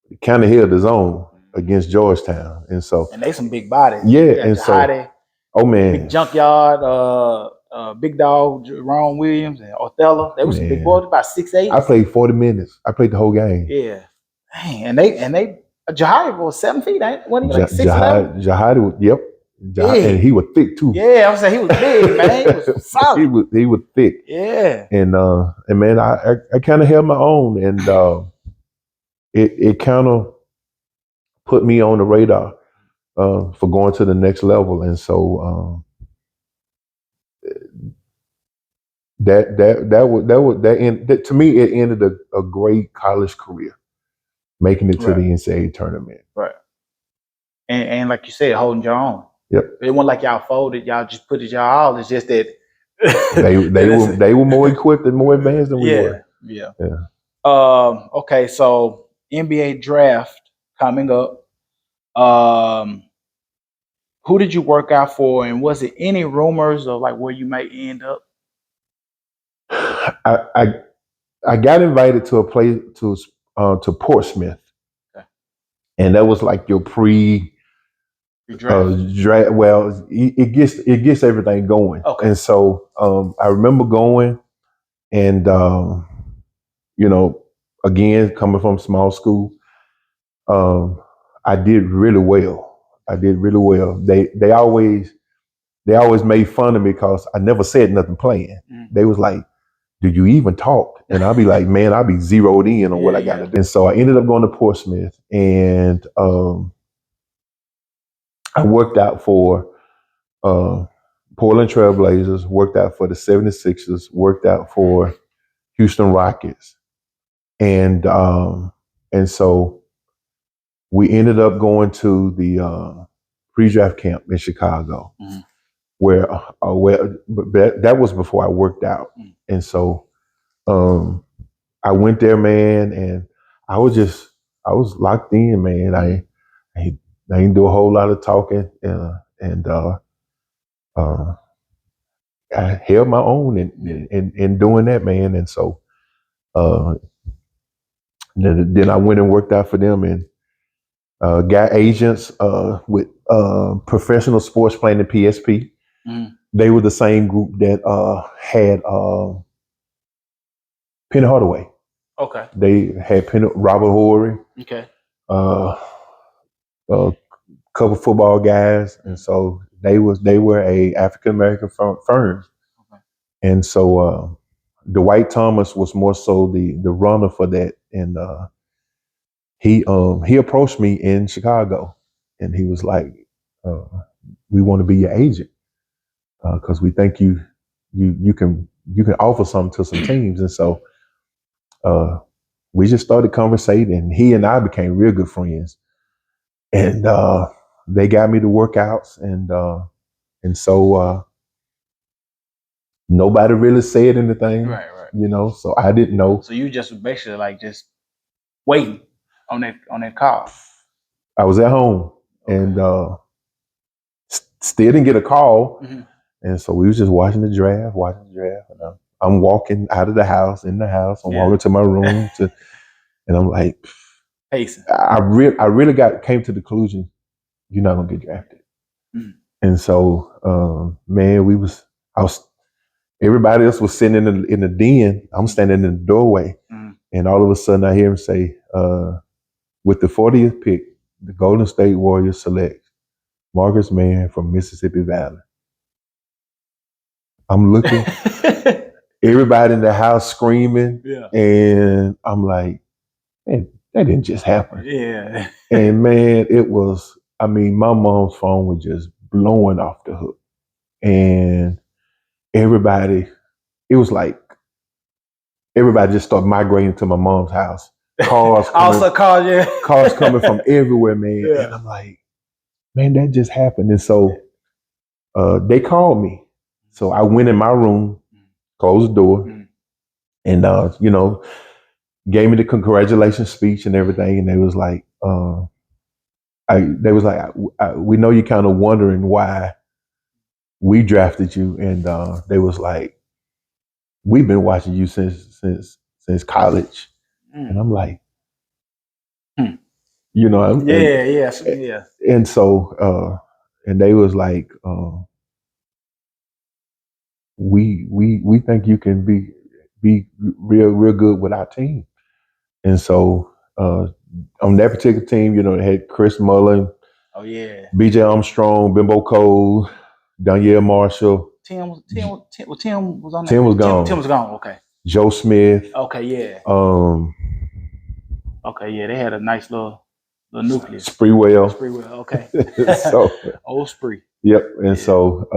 He kind of held his own against Georgetown, and they some big bodies. Yeah, and Jahadi, oh man, big junkyard, big dog, Jerome Williams and Othello. They were some big boys, about 6'8". I played 40 minutes. I played the whole game. Yeah, dang, and they Jahadi was 7 feet. Wasn't he like 6'11"? Jahadi was, yep. And he was thick too. Yeah, I was saying he was big, man. He was solid. he was thick. Yeah. And man, I kind of held my own, and it kind of put me on the radar for going to the next level. And so that to me, it ended a great college career, making it to the NCAA tournament. Right. And like you said, holding your own. Yep. It wasn't like y'all folded, y'all just put it y'all all. It's just that They were more equipped and more advanced than we were. Yeah. Yeah. Okay, so NBA draft coming up. Um, who did you work out for, and was it any rumors of like where you might end up? I got invited to a place to Portsmouth, Okay. and that was like your pre Draft. draft. Well, it gets everything going, Okay. and so I remember going, and you know, again coming from small school, um, I did really well. I did really well. They always made fun of me because I never said nothing playing. They was like, "Do you even talk?" And I'll be like, "Man, I'll be zeroed in on what I got to do." And so I ended up going to Portsmouth, and I worked out for uh, Portland Trailblazers, worked out for the 76ers, worked out for Houston Rockets, and so we ended up going to the pre-draft camp in Chicago, where but that was before I worked out, and so um, I went there, man, and I I was locked in, man. I didn't do a whole lot of talking, and uh, I held my own in doing that, man. And so uh, then I went and worked out for them and got agents with professional sports planning PSP. They were the same group that had Penny Hardaway. Okay. They had Robert Horry. Okay. A couple football guys, and so they were a African American firm, and so Dwight Thomas was more so the runner for that, and he approached me in Chicago, and he was like, uh, "We want to be your agent because we think you can offer something to some teams," and so we just started conversating, and he and I became real good friends, and they got me to workouts, and so nobody really said anything, Right. So I didn't know. So you just basically like just waiting on that call. I was at home and still didn't get a call, and so we was just watching the draft, and I'm walking out of the house, in the house, I'm walking to my room, and I'm like, pacing. I really came to the conclusion, you're not gonna get drafted, and so man, I was. Everybody else was sitting in the den. I'm standing in the doorway, and all of a sudden I hear him say, "With the 40th pick, the Golden State Warriors select Marcus Mann from Mississippi Valley." I'm looking, everybody in the house screaming, and I'm like, "Man, that didn't just happen." Yeah. And man, it was. I mean, my mom's phone was just blowing off the hook, and everybody. It was like everybody just started migrating to my mom's house. Cars coming from everywhere, man. Yeah. And I'm like, man, that just happened. And so they called me. So I went in my room, closed the door, and gave me the congratulations speech and everything. And they was like, we know you're kind of wondering why we drafted you, and they was like, we've been watching you since college, and I'm like, and so and they was like, we think you can be real good with our team, and so on that particular team, they had Chris Mullin, B.J. Armstrong, Bimbo Cole, Danielle Marshall. Tim was on that. Tim was gone. Tim was gone. Okay. Joe Smith. Okay. Yeah. Okay. Yeah. They had a nice little nucleus. Spreewell. Okay. So old Spree. Yep. And so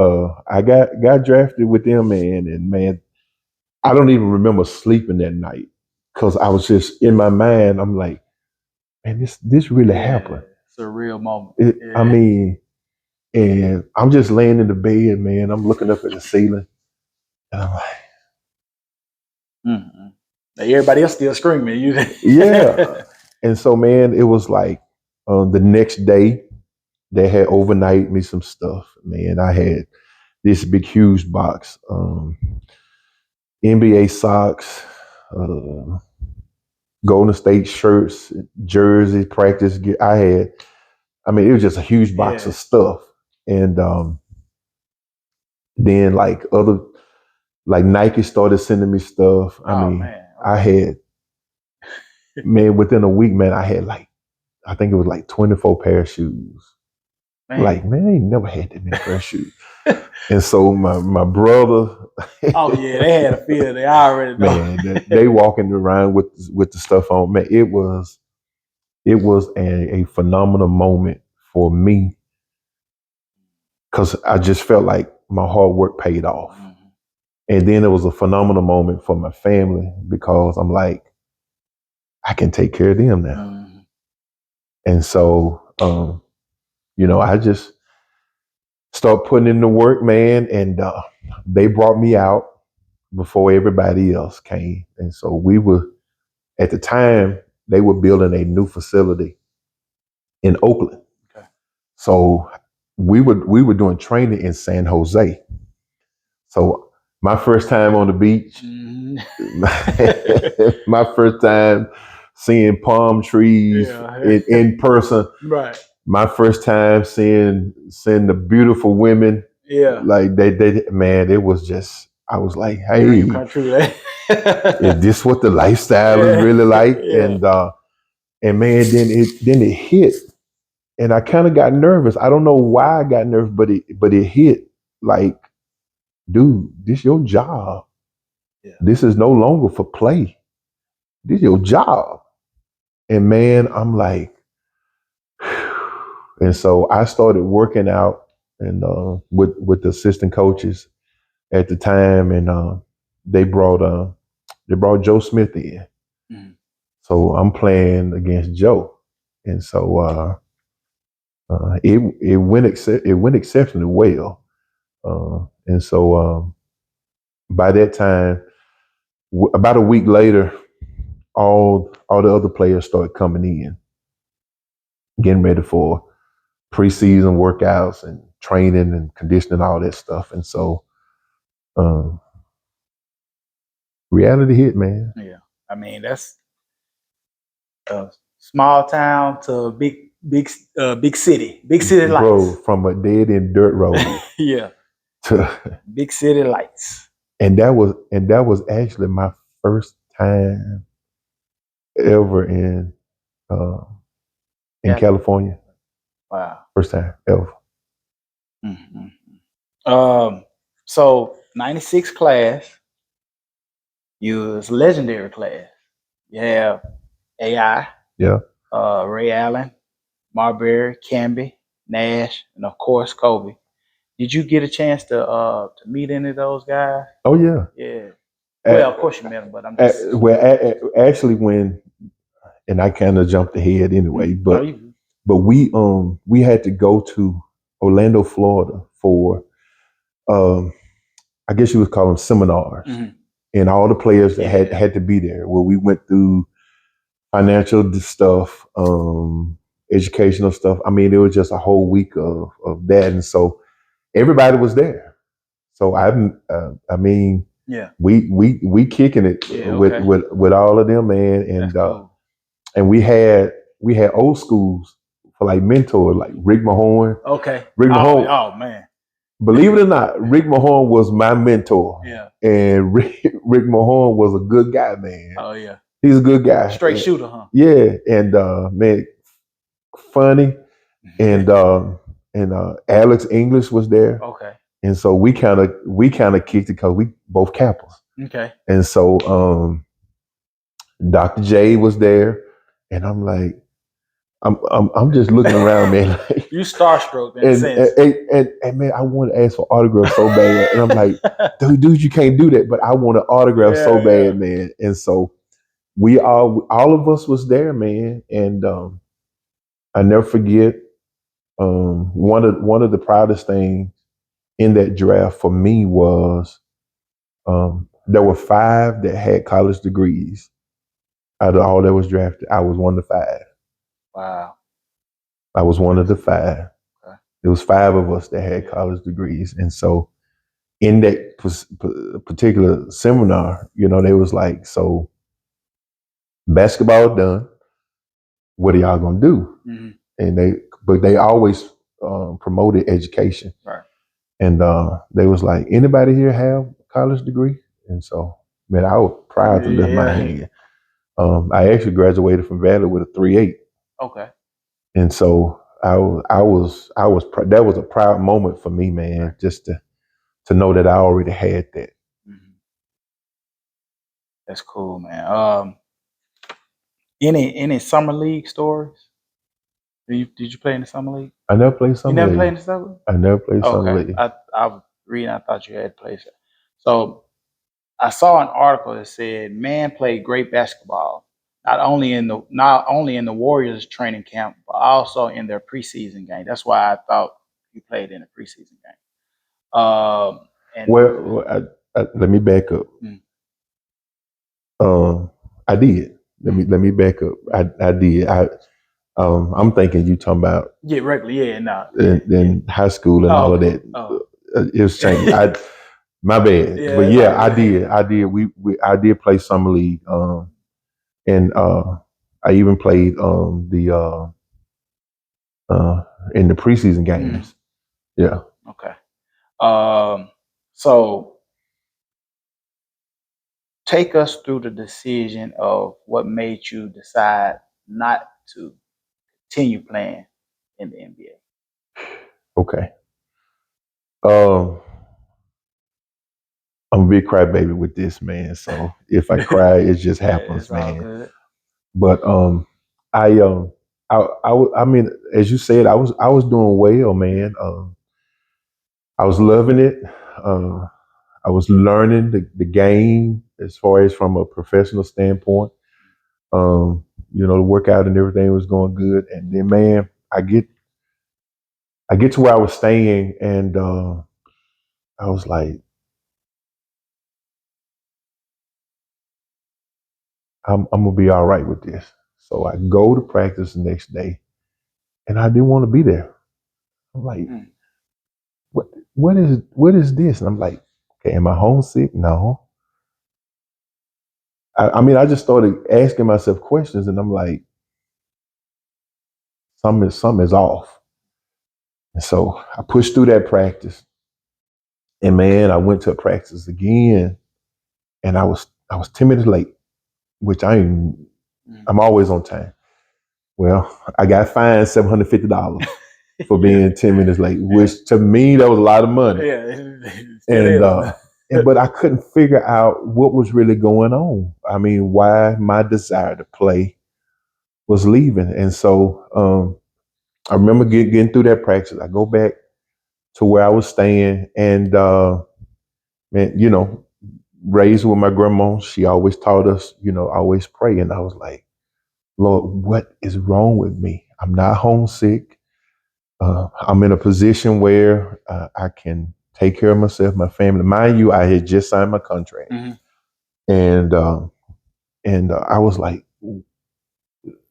I got drafted with them, man, and man, I don't even remember sleeping that night because I was just in my mind. I'm like, man, this really happened. It's a real moment. I mean, and I'm just laying in the bed, man. I'm looking up at the ceiling, And I'm like, Mm-hmm. Everybody else still screaming. You. yeah. And so, man, it was like the next day they had overnight me some stuff. Man, I had this big, huge box, NBA socks, uh, Golden State shirts, jerseys, practice gear. I mean, it was just a huge box Yeah. of stuff. And then like Nike started sending me stuff. I Oh mean, man. I Okay. had, man, within a week, man, I had like, I think it was like 24 pair of shoes. Like, Man. man, I ain't never had that many pair of shoes. And so my brother, Oh yeah, they had a feel. They already know. man, they walking around with the stuff on. Man, it was a phenomenal moment for me because I just felt like my hard work paid off. Mm-hmm. And then it was a phenomenal moment for my family because I'm like, I can take care of them now. Mm-hmm. And so, I just start putting in the work, man. And they brought me out before everybody else came. And so we were, at the time, they were building a new facility in Oakland. Okay. So we were doing training in San Jose. So my first time on the beach, Mm-hmm. my first time seeing palm trees Yeah. in person, Right. my first time seeing the beautiful women, Yeah. like they man, it was just, I was like, Dream hey, come true. Eh? is this what the lifestyle is Yeah. really like? Yeah. And man, then it hit, and I kind of got nervous. I don't know why I got nervous, but it hit like, dude, this your job. Yeah. This is no longer for play. This is your job. And man, I'm like, and so I started working out and with the assistant coaches at the time, and they brought they brought Joe Smith in. Mm-hmm. So I'm playing against Joe, and so it went exceptionally well. And so by that time, about a week later, all the other players started coming in, getting ready for preseason workouts and training and conditioning, all that stuff. And so um, reality hit, man. Yeah. I mean, that's a small town to a big city. Big city Bro, lights. from a dead end dirt road Yeah. to, Big city lights. and that was actually my first time ever uh, in Yeah. California. Wow. First time ever. Mm-hmm. So 96 class, you was legendary class. You have AI, Yeah. Ray Allen, Marbury, Camby, Nash, and of course Kobe. Did you get a chance to meet any of those guys? Oh yeah. Yeah. Well, of At, course you met them, but I'm just actually, when, and I kind of jumped ahead anyway, no but you. we had to go to Orlando, Florida for um I guess you would call them seminars, Mm-hmm. and all the players that had Yeah. had to be there. Where we went through financial stuff, educational stuff. I mean, it was just a whole week of that, and so everybody was there. So I mean, Yeah. we kicking it Yeah. with Okay. with all of them, man, That's cool. and we had old schools for like mentors, like Rick Mahorn. Okay. Rick Mahorn, Oh man. believe it or not, Rick Mahorn was my mentor, Yeah. and Rick Mahorn was a good guy, man. Oh yeah. He's a good guy. Straight shooter, huh? Yeah, and man, funny, and Alex English was there, Okay. and so we kind of kicked it because we both Kappas, Okay. and so Dr. J was there, and I'm like, I'm just looking around, man, You starstruck in a and sense. and man, I want to ask for autographs so bad, and I'm like, dude, you can't do that, but I want an autograph so Yeah, yeah. bad, man, and so we all of us was there, man, and I never forget. One of the proudest things in that draft for me was There were 5 that had college degrees. Out of all that was drafted, I was one of the 5. Wow. I was one of the 5. Okay. There was 5 of us that had college degrees, and so in that particular seminar, they was like, "So basketball done. What are y'all gonna do?" Mm-hmm. And but they always promoted education, Right. and they was like, "Anybody here have a college degree?" And so, man, I was proud to lift my hand. I actually graduated from Valley with a 3.8. Okay. And so that was a proud moment for me, man, just to know that I already had that. Mm-hmm. That's cool, man. Any summer league stories? Did you play in the summer league? I never played You summer never played league. in the summer league? I never played summer Okay. league. I was reading. I thought you had played. So I saw an article that said Mann played great basketball, not only in the Warriors training camp, but also in their preseason game. That's why I thought he played in a preseason game. And Well, let me back up. mm, I did. Let me back up. I did. I'm thinking you talking about yeah, regular, yeah, no, yeah, in high school and Oh, all of okay. that. Oh, It was changing. My bad. yeah, But it's yeah, all I good. did. I did play summer league. And I even played the in the preseason Mm, games. Yeah. okay. So take us through the decision of what made you decide not to continue playing in the NBA. Okay. Um, I'm a big crybaby with this, man. So if I cry, it just happens, It's all man. good. But I I mean, as you said, I was doing well, man. I was loving it. Uh, I was learning the game as far as from a professional standpoint. Um, the workout and everything was going good, and then, man, I get to where I was staying, and I was like, I'm gonna be all right with this. So I go to practice the next day, and I didn't want to be there. I'm like, Mm, what is this? And I'm like, okay, am I homesick? No. I mean, I just started asking myself questions, and I'm like, something is off. And so I pushed through that practice, and man, I went to a practice again, and I was 10 minutes late, which mm. I'm always on time. Well, I got fined $750 for Yeah, being 10 minutes late, yeah, which to me that was a lot of money. yeah. It still And is. but I couldn't figure out what was really going on. I mean, why my desire to play was leaving. And so I remember getting through that practice. I go back to where I was staying, and man, raised with my grandma, she always taught us, always pray. And I was like, Lord, what is wrong with me? I'm not homesick. I'm in a position where I can take care of myself, my family. Mind you, I had just signed my contract, Mhm. and I was like,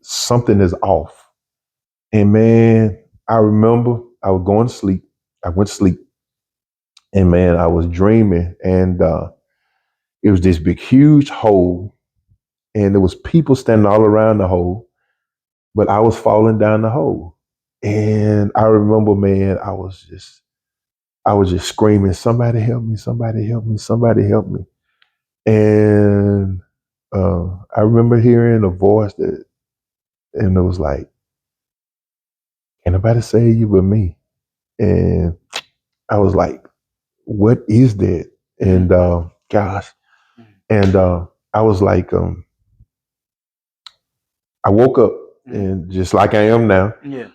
something is off. And man, I remember I was going to sleep. I went to sleep, and man, I was dreaming, and it was this big, huge hole, and there was people standing all around the hole, but I was falling down the hole. And I remember, man, I was just screaming, somebody help me, somebody help me, somebody help me. And I remember hearing a voice and it was like, can nobody save you but me? And I was like, what is that? And Mm, gosh, mm, and I was like, I woke up mm. and just like I am now, Yeah.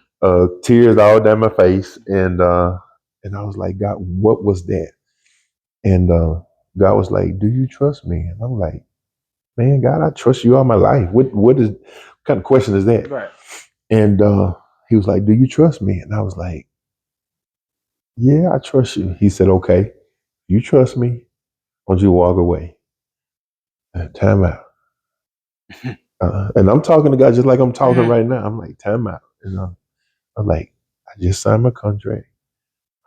tears all down my face, and I was like, God, what was that? And God was like, do you trust me? And I'm like, man, God, I trust you all my life. What kind of question is that? Right. And he was like, do you trust me? And I was like, yeah, I trust you. He said, okay, you trust me. want you to walk away. Time out. And I'm talking to God just like I'm talking right now. I'm like, time out. I'm like, I just signed my contract.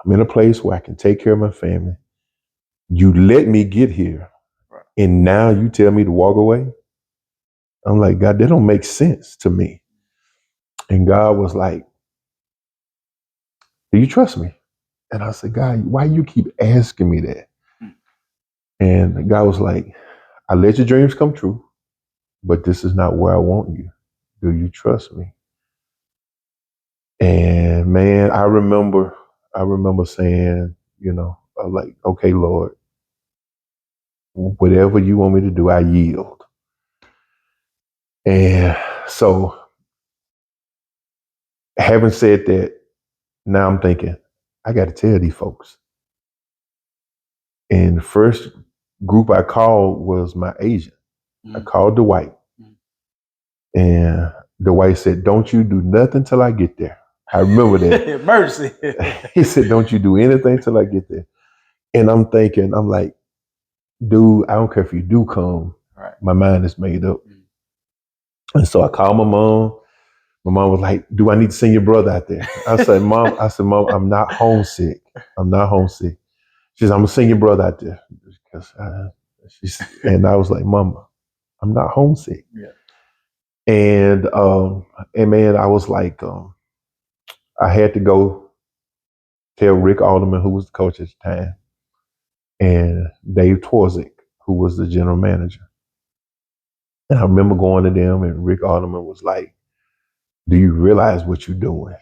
I'm in a place where I can take care of my family. You let me get here, and now you tell me to walk away? I'm like, God, that don't make sense to me. And God was like, do you trust me? And I said, God, why you keep asking me that? And God was like, I let your dreams come true, but this is not where I want you. Do you trust me? And man, I remember saying, like, okay, Lord, whatever you want me to do, I yield. And so, having said that, now I'm thinking, I got to tell these folks. And the first group I called was my agent. I called Dwight. And Dwight said, don't you do nothing till I get there. I remember that. Emergency. He said, don't you do anything till I get there. And I'm thinking, I'm like, dude, I don't care if you do come. Right. My mind is made up. And so I called my mom. My mom was like, do I need to send your brother out there? I said, Mom, I'm not homesick. I'm not homesick. She said, I'm going to send your brother out there. And I was like, Mama, I'm not homesick. Yeah. And man, I was like, I had to go tell Rick Alderman, who was the coach at the time, and Dave Torzik, who was the general manager. And I remember going to them, and Rick Alderman was like, do you realize what you're doing?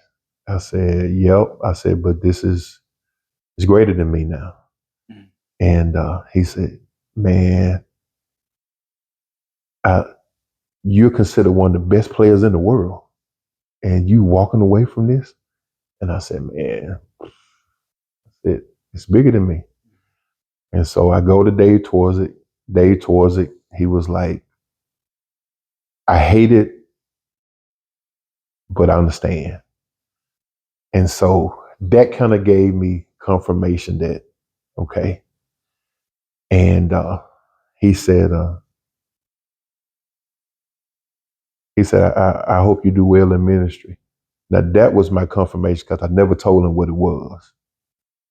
I said, yep. I said, but this is greater than me now. And he said, man, you're considered one of the best players in the world, and you walking away from this? And I said, man, it's bigger than me. And so I go to Dave Torzik. Dave Torzik, he was like, I hate it, but I understand. And so that kind of gave me confirmation that, okay. And he said, I hope you do well in ministry. Now that was my confirmation, because I never told him what it was.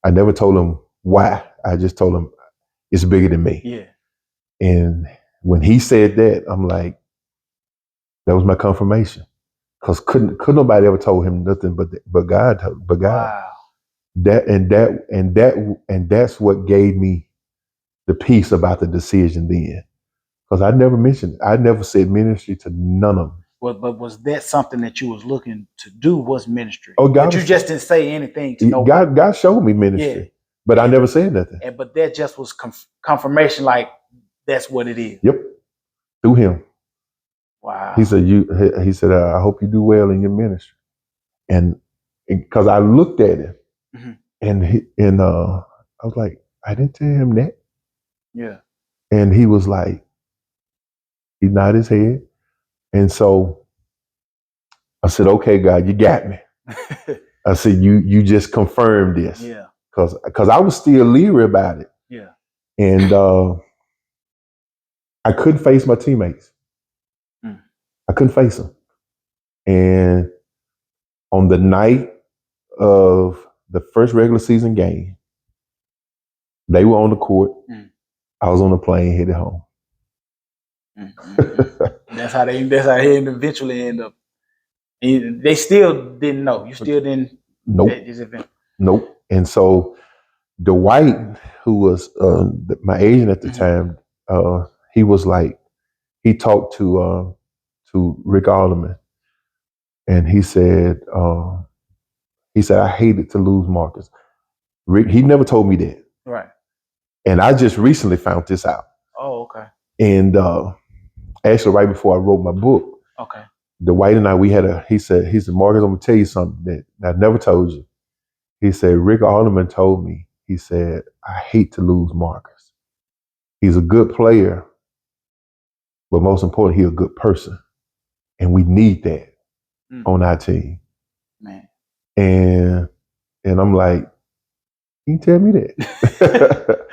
I never told him why. I just told him it's bigger than me. Yeah. And when he said that, I'm like, that was my confirmation. Because couldn't nobody ever told him nothing but God. Wow. That's what gave me the peace about the decision then. Because I never said ministry to none of them. Well, but was that something that you was looking to do, was ministry? Oh, God, but you just didn't say anything to nobody. God showed me ministry, yeah. But I never said nothing. But that just was confirmation, like that's what it is. Yep, through him. Wow. He said, I hope you do well in your ministry. And because I looked at him, and I was like, I didn't tell him that. Yeah. And he was like, he nodded his head. And so I said, okay, God, you got me. I said, you just confirmed this. Yeah. Because I was still leery about it. Yeah. And I couldn't face my teammates. I couldn't face them. And on the night of the first regular season game, they were on the court. I was on the plane headed home. That's how they eventually end up. They still didn't know. You still didn't. Nope. Nope. And so Dwight, who was my agent at the time, he was like, he talked to Rick Alderman, and he said, I hated to lose Marcus. Rick, he never told me that. Right. And I just recently found this out. Oh, okay. And actually, right before I wrote my book, okay, Dwight and I, he said, Marcus, I'm gonna tell you something that I never told you. He said, Rick Alderman told me, he said, I hate to lose Marcus. He's a good player, but most important, he's a good person. And we need that on our team. Man. And I'm like, you tell me that.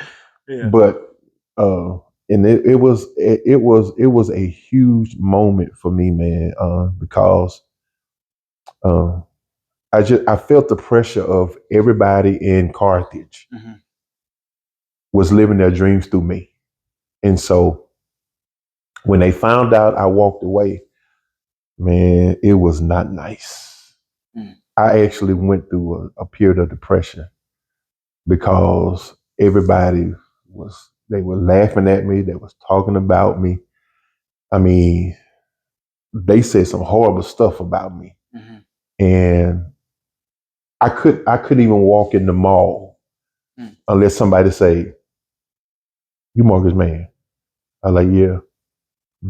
Yeah. But And it was a huge moment for me, man, because uh, I felt the pressure of everybody in Carthage Mm-hmm. was living their dreams through me, and so when they found out I walked away, man, it was not nice. Mm. I actually went through a period of depression because everybody they were laughing at me, they was talking about me. I mean, they said some horrible stuff about me. Mm-hmm. And I couldn't even walk in the mall Mm. unless somebody say, "You Marcus man." I like, yeah,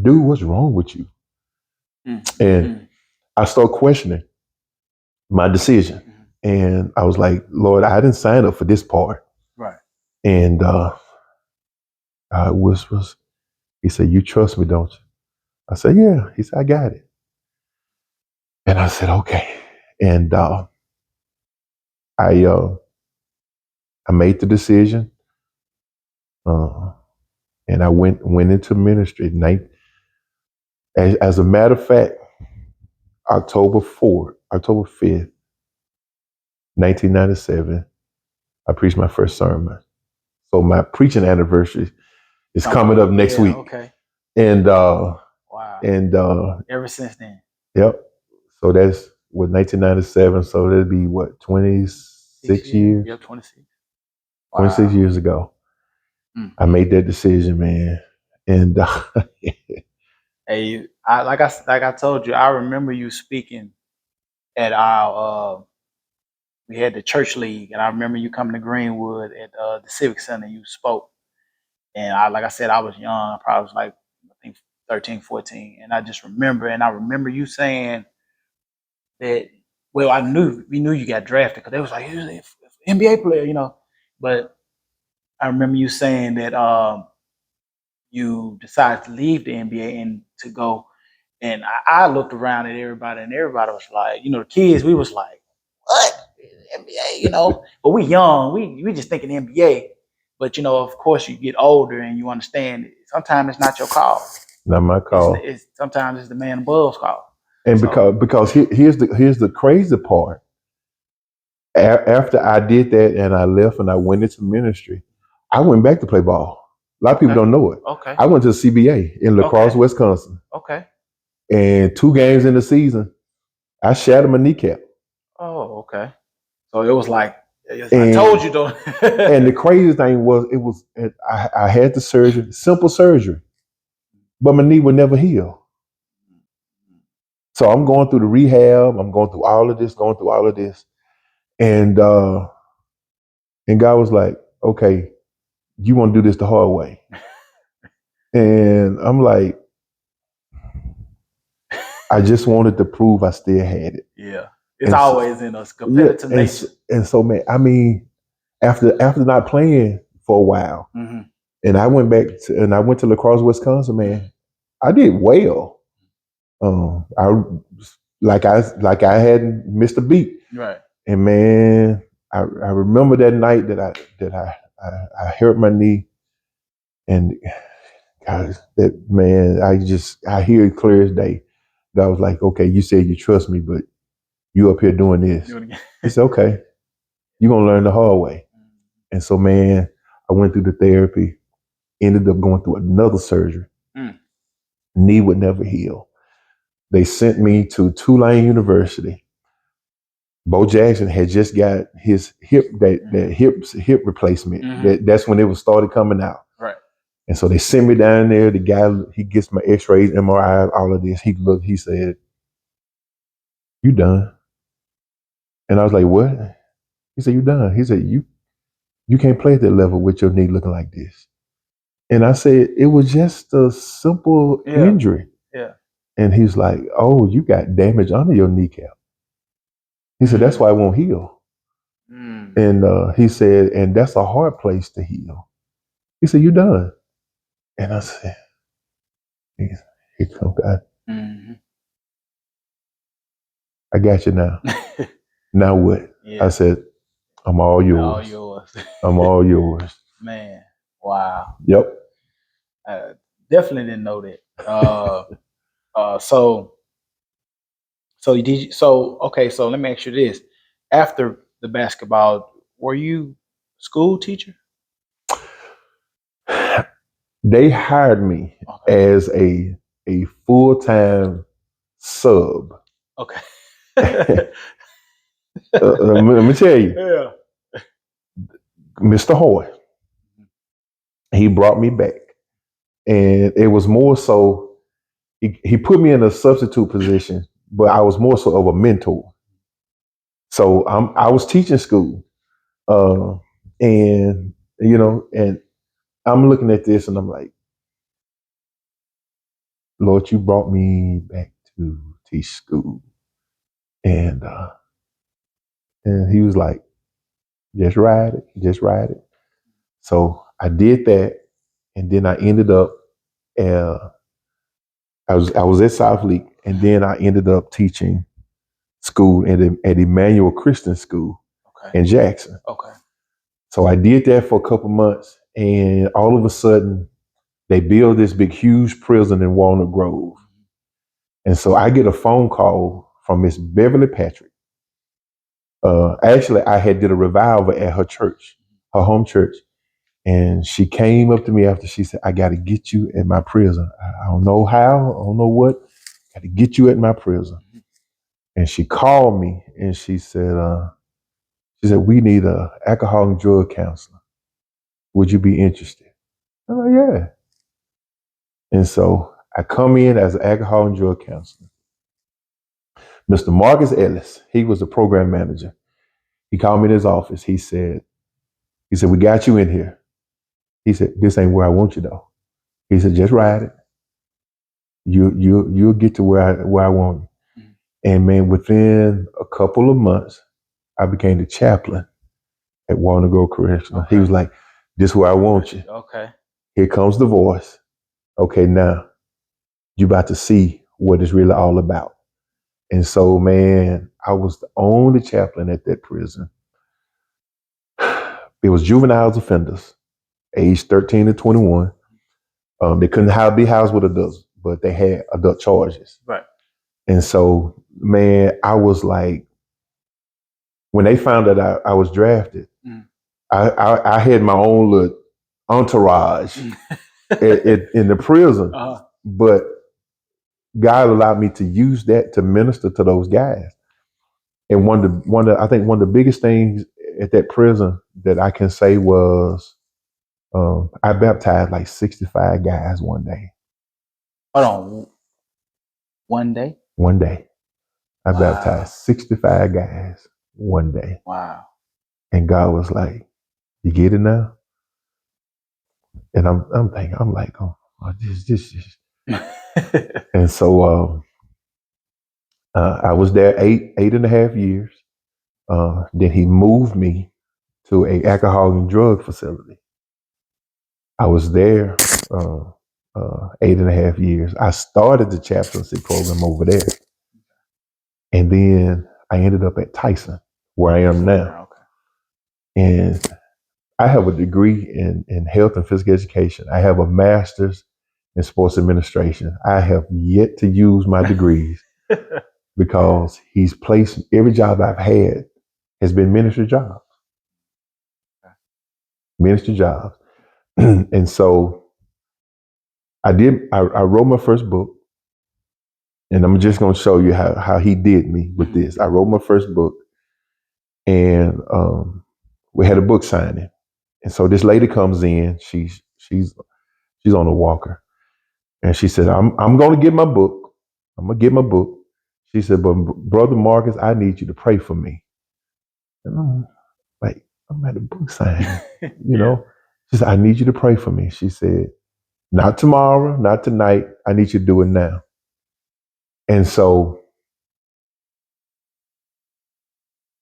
dude, what's wrong with you? Mm. And Mm. I start questioning my decision. Mm-hmm. And I was like, Lord, I didn't sign up for this part. Right. And was he said, "You trust me, don't you?" I said, "Yeah." He said, "I got it." And I said, "Okay." And I uh, I made the decision, uh, and I went into ministry. As a matter of fact, October 5th, 1997, I preached my first sermon. So my preaching anniversary is coming up next Yeah. week. Okay. And Wow. and Ever since then. yep. So that's what 1997. So that'd be what 26 years. Yep. 26. 26 Wow. years ago, Mm. I made that decision, man. And Hey, like I told you, I remember you speaking at our we had the church league, and I remember you coming to Greenwood at the Civic Center. You spoke, and like I said, I was young. I probably was like I think 13, 14, and I just remember, and I remember you saying that. Well, we knew you got drafted because they was like, "He's an NBA player," you know. But I remember you saying that you decided to leave the NBA and to go. And I looked around at everybody, and everybody was like, you know, the kids, we was like, what? NBA, you know? But we young, we just thinking NBA. But, you know, of course, you get older and you understand sometimes it's not your call. not my call. It's sometimes it's the man above's call. And So, here's the crazy part. After I did that and I left and I went into ministry, I went back to play ball. A lot of people okay, don't know it. okay, I went to the CBA in La Crosse, okay, Wisconsin, okay. and 2 games in the season, I shattered my kneecap. Oh, okay. So it was like, I told And you, don't. and the crazy thing was, I had the surgery, simple surgery, but my knee would never heal. So I'm going through the rehab. I'm going through all of this, and God was like, "Okay, you want to do this the hard way?" And I'm like, I just wanted to prove I still had it. Yeah. It's And so, always in us, yeah, competitive nature. and so man, I mean, after not playing for a while, Mm-hmm. and I went to La Crosse, Wisconsin, man, I did well. I like I hadn't missed a beat, Right. and man, I remember that night that I hurt my knee, and God, that man, I hear it clear as day. God was like, "Okay, you said you trust me, but you up here doing this." Do it again. He said, "Okay, you're gonna learn the hard way." And so, man, I went through the therapy, ended up going through another surgery. Mm. Knee would never heal. They sent me to Tulane University. Bo Jackson had just got his hip replacement. Mm-hmm. That's when it was started coming out. Right. And so they sent me down there. The guy, he gets my X-rays, MRI, all of this. He looked. He said, "You done?" And I was like, "What?" He said, "You done?" He said, "You can't play at that level with your knee looking like this." And I said, "It was just a simple Yeah. injury." Yeah. And he's like, "Oh, you got damage under your kneecap." He said, "That's Mm. why it won't heal." Mm. And he said, "And that's a hard place to heal." He said, "You done?" And I said, "Here come God. Mm-hmm. I got you now. Now what?" I Yeah. said, "I'm all All yours. yours. I'm all yours." Man. Wow. Yep. Definitely didn't know that. So okay. So let me ask you this: after the basketball, were you school teacher? They hired me Okay. as a full time sub. Okay. Let me tell you, Yeah. Mr. Hoy, he brought me back, and it was more so he put me in a substitute position, but I was more so of a mentor. So I was teaching school, uh, and and I'm looking at this, and I'm like, Lord, you brought me back to teach school, and he was like, just ride it. So I did that, and then I ended up. Uh, I was at South Leak, and then I ended up teaching school at Emmanuel Christian School Okay. in Jackson. Okay. So I did that for a couple months, and all of a sudden, they build this big, huge prison in Walnut Grove, and so I get a phone call from Miss Beverly Patrick. Actually, I had did a revival at her church, her home church, and she came up to me after. She said, "I got to get you at my prison. I don't know how, I don't know what. Got to get you at my prison." And she called me and she said, "We need a alcohol and drug counselor. Would you be interested?" I'm like, "Yeah." And so I come in as an alcohol and drug counselor. Mr. Marcus Ellis, he was the program manager. He called me in his office. He said, "We got you in here." He said, "This ain't where I want you though." He said, "Just ride it. You'll get to where I want you." Mhm. And man, within a couple of months, I became the chaplain at Walnut Grove Correctional. He Okay. was like, "This is where I want you. Okay. Here comes the voice. Okay, now you about to see what it's really all about." And so, man, I was the only chaplain at that prison. It was juveniles offenders, age 13 to 21. They couldn't be housed with adults, but they had adult charges. Right. And so, man, I was like, when they found that I was drafted, Mm. I had my own little entourage in the prison, Uh-huh. but God allowed me to use that to minister to those guys. And I think one of the biggest things at that prison that I can say was I baptized like 65 guys one day. Hold on. One day? One day, I Wow. baptized 65 guys one day, Wow. and God was like, "You get it now?" And I'm thinking, I'm like, "Oh, this." And so I was there eight and a half years. Then he moved me to a alcohol and drug facility. I was there 8.5 years. I started the chaplaincy program over there, and then I ended up at Tyson, where I am now. Okay. And I have a degree in health and physical education. I have a master's in sports administration. I have yet to use my degrees because he's placed every job I've had has been ministry jobs, ministry jobs. And so I wrote my first book, and I'm just going to show you how he did me with this. I wrote my first book, and we had a book signing. And so this lady comes in, she's on a walker. And she said, I'm going to get my book. I'm going to get my book. She said, "But Brother Marcus, I need you to pray for me." And I'm like, "I'm at a book signing, you know?" She said, "I need you to pray for me." She said, "Not tomorrow, not tonight. I need you to do it now." And so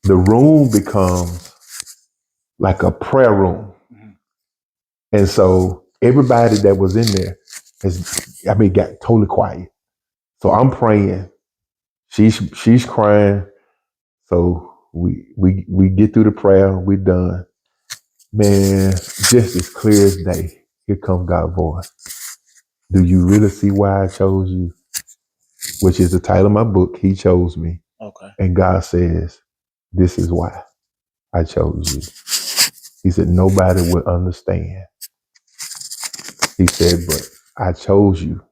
the room becomes like a prayer room. And so everybody that was in there got totally quiet. So I'm praying. She's crying. So we get through the prayer, we're done. Man, just as clear as day, here comes God's voice. do you really see why I chose you? Which is the title of my book, He Chose Me. Okay. And God says, this is why I chose you. He said, nobody will understand. He said, but I chose you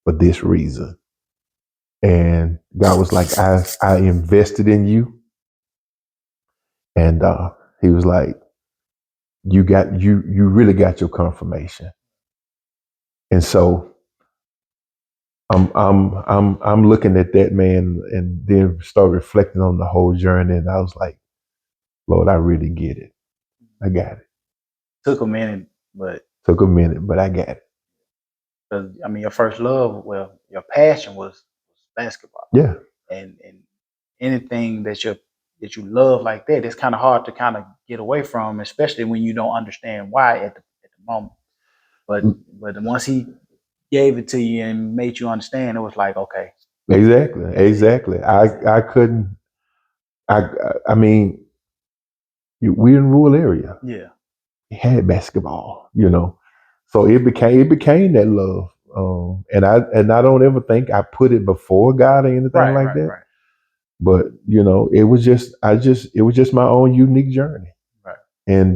for this reason. And God was like, I invested in you. And he was like, you really got your confirmation. And so I'm looking at that, man, and then start reflecting on the whole journey. And I was like, Lord, I really get it. I got it. Took a minute, but Took a minute, but I got it. because I mean, your first love, well, your passion was basketball. Yeah. And anything that you love like that, it's kind of hard to kind of get away from, especially when you don't understand why at the moment. But once he gave it to you and made you understand, it was like, okay. Exactly. I couldn't. I mean, we're in a rural area. Yeah. It had basketball, so it became that love. And I don't ever think I put it before God or anything like that. Right. But it was just my own unique journey. Right. And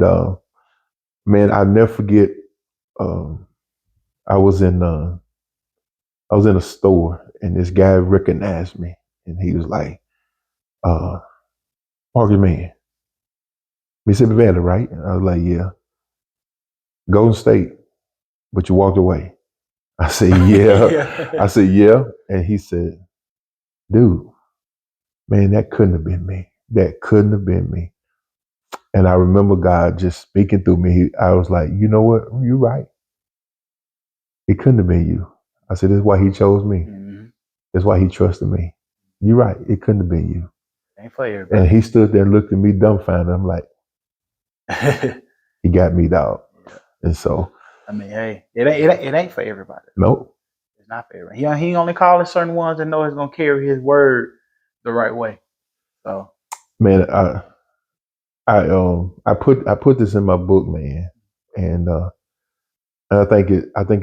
man, I'll never forget. I was in a store and this guy recognized me and he was like, Marcus Man, Mississippi Valley, right? And I was like, yeah. Golden State, but you walked away. I said, yeah. Yeah. I said, yeah. And he said, dude, man, that couldn't have been me. That couldn't have been me. And I remember God just speaking through me. I was like, you know what? You're right. It couldn't have been you. I said, this is why he chose me. Mm-hmm. That's why he trusted me. You're right. It couldn't have been you. Ain't for everybody. And he stood there and looked at me dumbfounded. I'm like, he got me, dog. Yeah. And so, I mean, hey, it ain't for everybody. Nope. It's not for everybody. He only calling certain ones that know he's gonna carry his word the right way. So, man, I put this in my book, man, and I think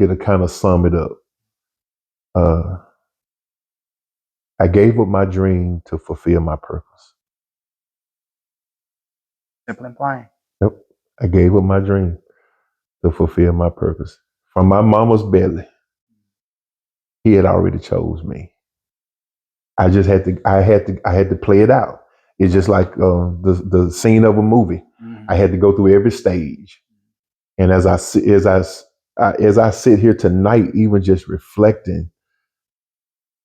it'll kind of sum it up. I gave up my dream to fulfill my purpose. simple and plain. Yep. I gave up my dream to fulfill my purpose. From my mama's belly, he had already chose me. I just had to play it out. It's just like the scene of a movie. Mm-hmm. I had to go through every stage. And as I sit here tonight, even just reflecting,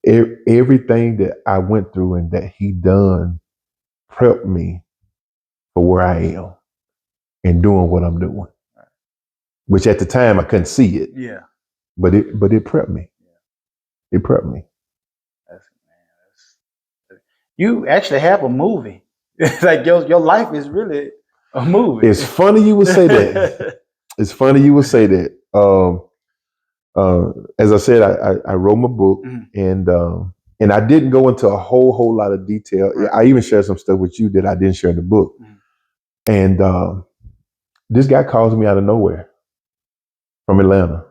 everything that I went through and that he done prepped me for where I am and doing what I'm doing. Which at the time I couldn't see it. Yeah. But it prepped me. Yeah. It prepped me. You actually have a movie. Like your life is really a movie. It's funny you would say that. It's funny you would say that. As I said, I wrote my book, mm-hmm. And I didn't go into a whole lot of detail. Right. I even shared some stuff with you that I didn't share in the book. Mm-hmm. And this guy calls me out of nowhere from Atlanta.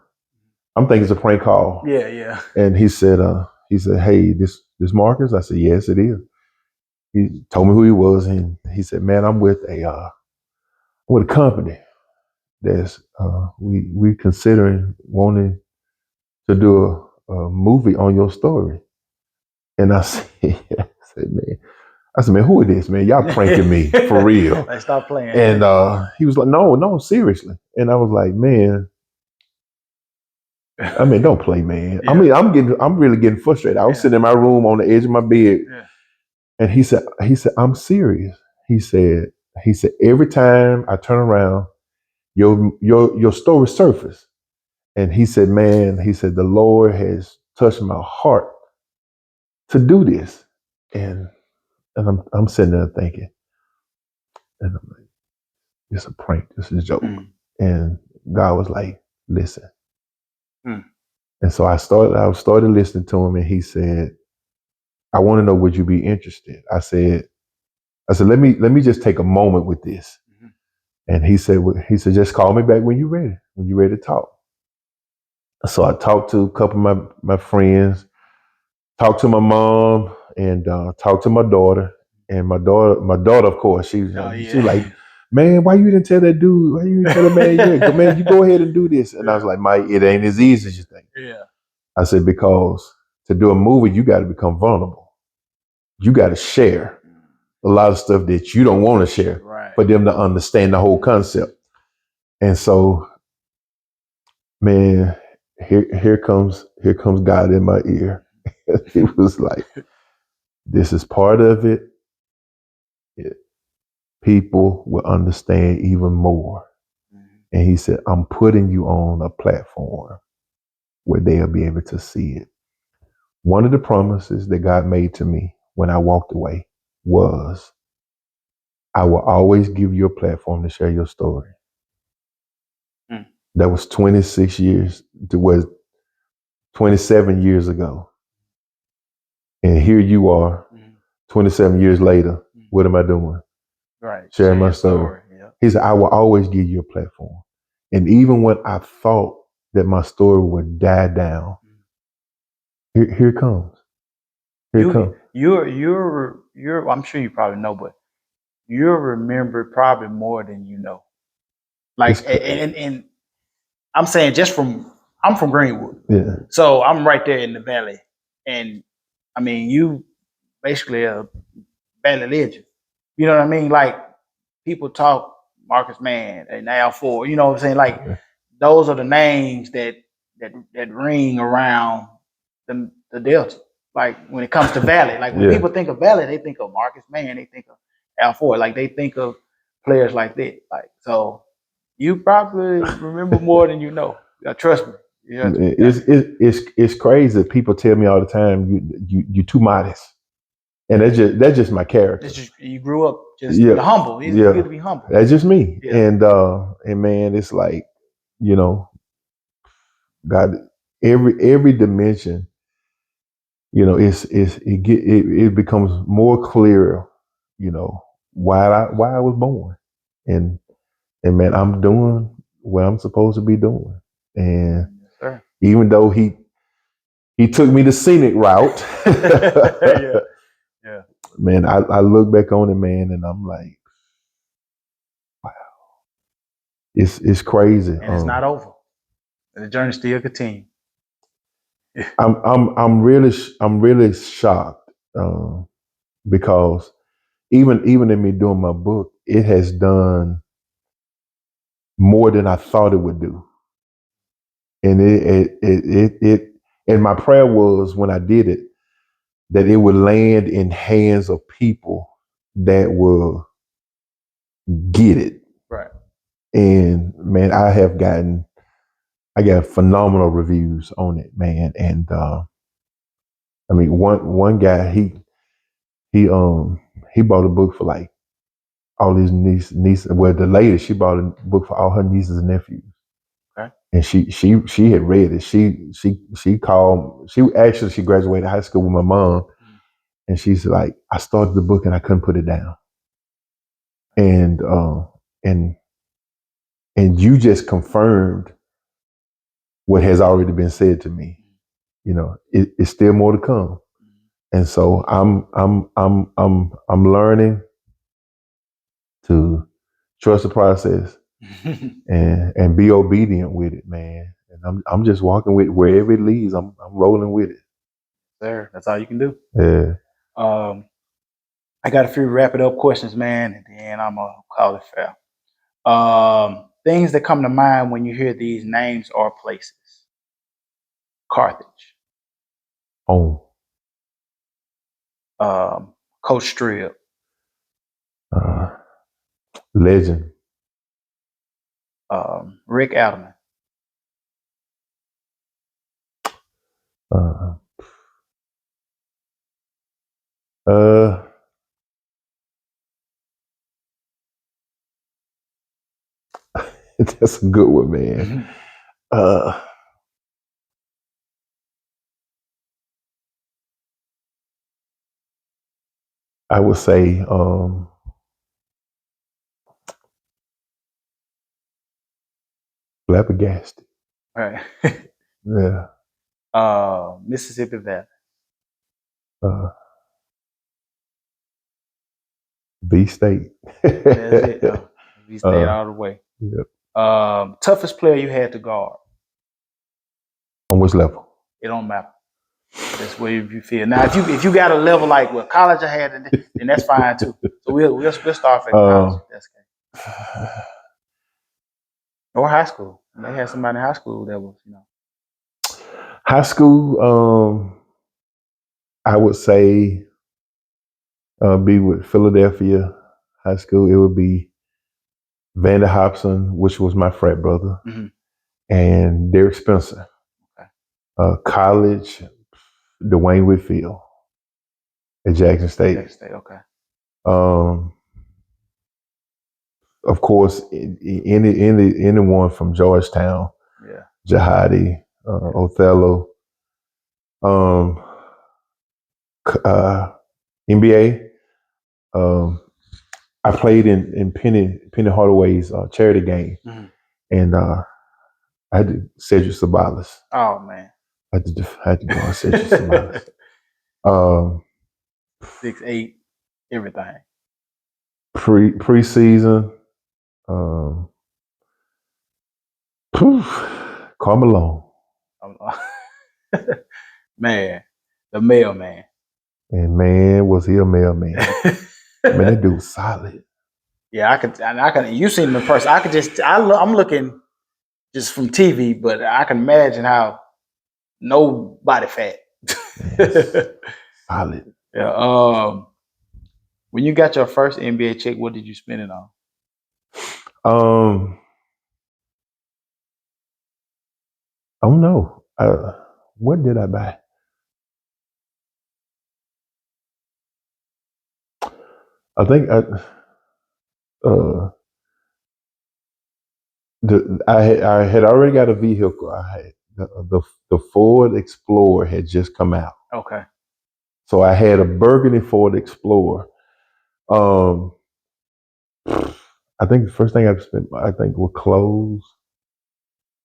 I'm thinking it's a prank call. Yeah. And he said, hey, this Marcus? I said, yes, it is. He told me who he was, and he said, man, I'm with a company that's we considering wanting to do a movie on your story. And I said, man, who is this, man? Y'all pranking me for real. Like, stop playing. And he was like, no, seriously. And I was like, man, I mean, don't play, man. Yeah. I mean, I'm really getting frustrated. I was sitting in my room on the edge of my bed. Yeah. And he said, I'm serious. He said, every time I turn around, your story surface. And he said, man, the Lord has touched my heart to do this. And I'm sitting there thinking, and I'm like, it's a prank, this is a joke. Mm. And God was like, listen. Mm. And so I started listening to him, and he said, I want to know, would you be interested? I said, let me just take a moment with this. Mm-hmm. And he said, just call me back when you're ready to talk. So I talked to a couple of my friends, talked to my mom, and talked to my daughter. And my daughter, of course, Oh she like, yeah. man, why you didn't tell that dude? Why you didn't tell that man? Yeah, man, you go ahead and do this. And I was Yeah. like, Mike, it ain't as easy as you think. Yeah. I said, because to do a movie, you got to become vulnerable. You got to share a lot of stuff that you don't want to share Right. for them to understand the whole concept. And so, man, here comes God in my ear. He was like, this is part of it. People will understand even more. And he said, I'm putting you on a platform where they'll be able to see it. One of the promises that God made to me when I walked away was, I will always give you a platform to share your story. Mm. That was 26 years, was 27 years ago. And here you are, 27 years later. What am I doing? Right. Sharing my story. Yeah. He said, I will always give you a platform. And even when I thought that my story would die down, here it comes. Here it comes. You're I'm sure you probably know, but you'll remember probably more than you know. Like, and I'm saying I'm from Greenwood, Yeah. so I'm right there in the valley, and I mean, you basically a valley legend. You know what I mean? Like, people talk Marcus Mann and Al Ford. You know what I'm saying? Like, those are the names that ring around the Delta. Like, when it comes to Valley, like when people think of Valley, they think of Marcus Mann, they think of Al Ford, like they think of players like that. Like, so you probably remember more than you know. Trust me. Yeah. It's crazy. People tell me all the time, you too modest, and that's just my character. It's just, you grew up just you're humble. It's good to be humble. That's just me. Yeah. And man, it's like, you know, God, every dimension, you know, it becomes more clear, you know, why I was born, and man, I'm doing what I'm supposed to be doing, and Yes, sir. even though he took me the scenic route, Yeah. Yeah. man, I look back on it, man, and I'm like, it's crazy. And it's not over. The journey still continues. I'm really shocked, because even in me doing my book, it has done more than I thought it would do, and it and my prayer was, when I did it, that it would land in hands of people that will get it. Right. And man, I got phenomenal reviews on it, man. And I mean, one guy, he bought a book for like all his nieces. Well, the lady, she bought a book for all her nieces and nephews. Okay. And she had read it. She called. She graduated high school with my mom, and she's like, I started the book and I couldn't put it down. And and and you just confirmed what has already been said to me. You know, it's still more to come. And so I'm learning to trust the process and be obedient with it, man. And I'm just walking with wherever it leads. I'm rolling with it. Sir, that's all you can do. Yeah. I got a few wrap it up questions, man, and then I'm gonna call it fair. Things that come to mind when you hear these names or places. Carthage, Home. Coach Strib, Uh, Legend. Rick Adelman, Uh, uh, that's a good one, man. Uh, I would say flabbergasted. Right. Yeah. Mississippi Valley. B State. That's it. We stayed all the way. Yep. Toughest player you had to guard. On which level? It don't matter. That's where you feel. Now, if you got a level like what college I had, then that's fine too. So we'll start at college. That's okay. Or high school. They had somebody in high school that was, High school, I would say be with Philadelphia High School. It would be Vander Hobson, which was my frat brother, and Derek Spencer. Okay. College, Dwayne Whitfield at Jackson State. Jackson State, okay. Of course, anyone from Georgetown, Jihadi, Othello, NBA. I played in Penny Hardaway's charity game, and I had to Cedric Sabalas. Oh man, I had to go on Cedric Sabalas. 6'8", everything. Preseason. Carmelo. Man, the mailman. And man, was he a mailman. Man, that dude was solid. Yeah, I can. You seen him in person. I'm looking just from TV, but I can imagine how no body fat. Solid. Yeah. When you got your first NBA check, what did you spend it on? I don't know. What did I buy? I think I had already got a vehicle. I had the Ford Explorer had just come out. Okay. So I had a burgundy Ford Explorer. I think the first thing I spent, were clothes,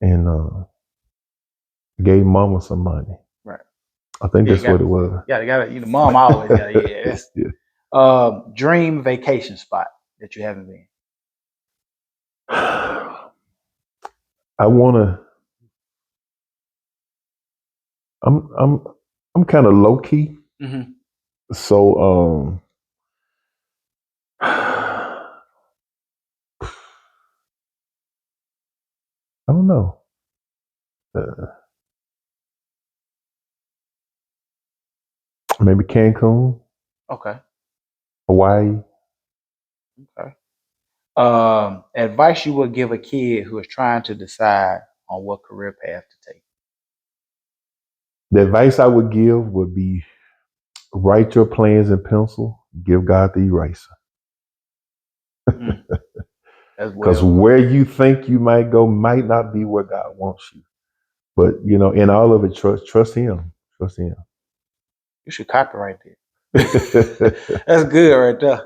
and gave Mama some money. Right. I think that's what it was. Yeah, you got to. Mom always got to. Yeah. Dream vacation spot that you haven't been. I wanna. I'm kind of low key. So I don't know. Maybe Cancun. Okay. Hawaii. Okay. Advice you would give a kid who is trying to decide on what career path to take. The advice I would give would be write your plans in pencil, give God the eraser. Because where you think you might go might not be where God wants you. But in all of it, trust Him. Trust Him. You should copyright that. That's good right there.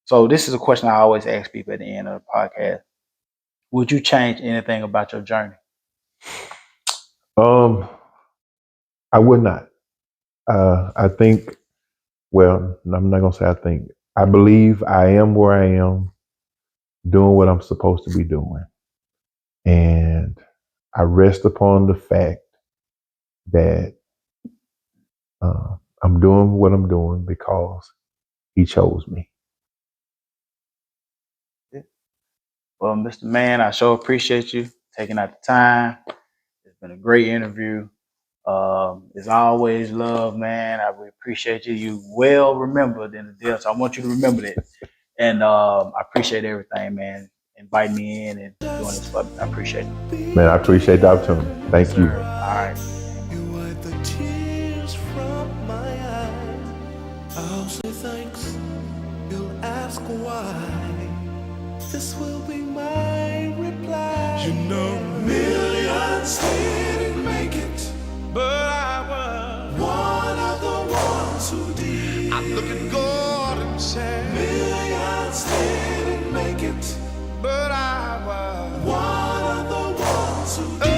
So this is a question I always ask people at the end of the podcast. Would you change anything about your journey? I would not. I think. Well, I'm not gonna say I think. I believe I am where I am, doing what I'm supposed to be doing, and I rest upon the fact that I'm doing what I'm doing because He chose me. Well, Mr. Mann, I sure appreciate you taking out the time. It's been a great interview. It's always love, man. I really appreciate you. You well remembered in the deal, so I want you to remember that. And I appreciate everything, man. Inviting me in and doing this for me. I appreciate it. Man, I appreciate the opportunity. Thank you. All right. You wipe the tears from my eyes. I'll say thanks. You'll ask why. This will be my reply. You know, millions didn't make it, but I was one of the ones who did. I look at God and say, millions didn't make it, but I was one of the ones who did.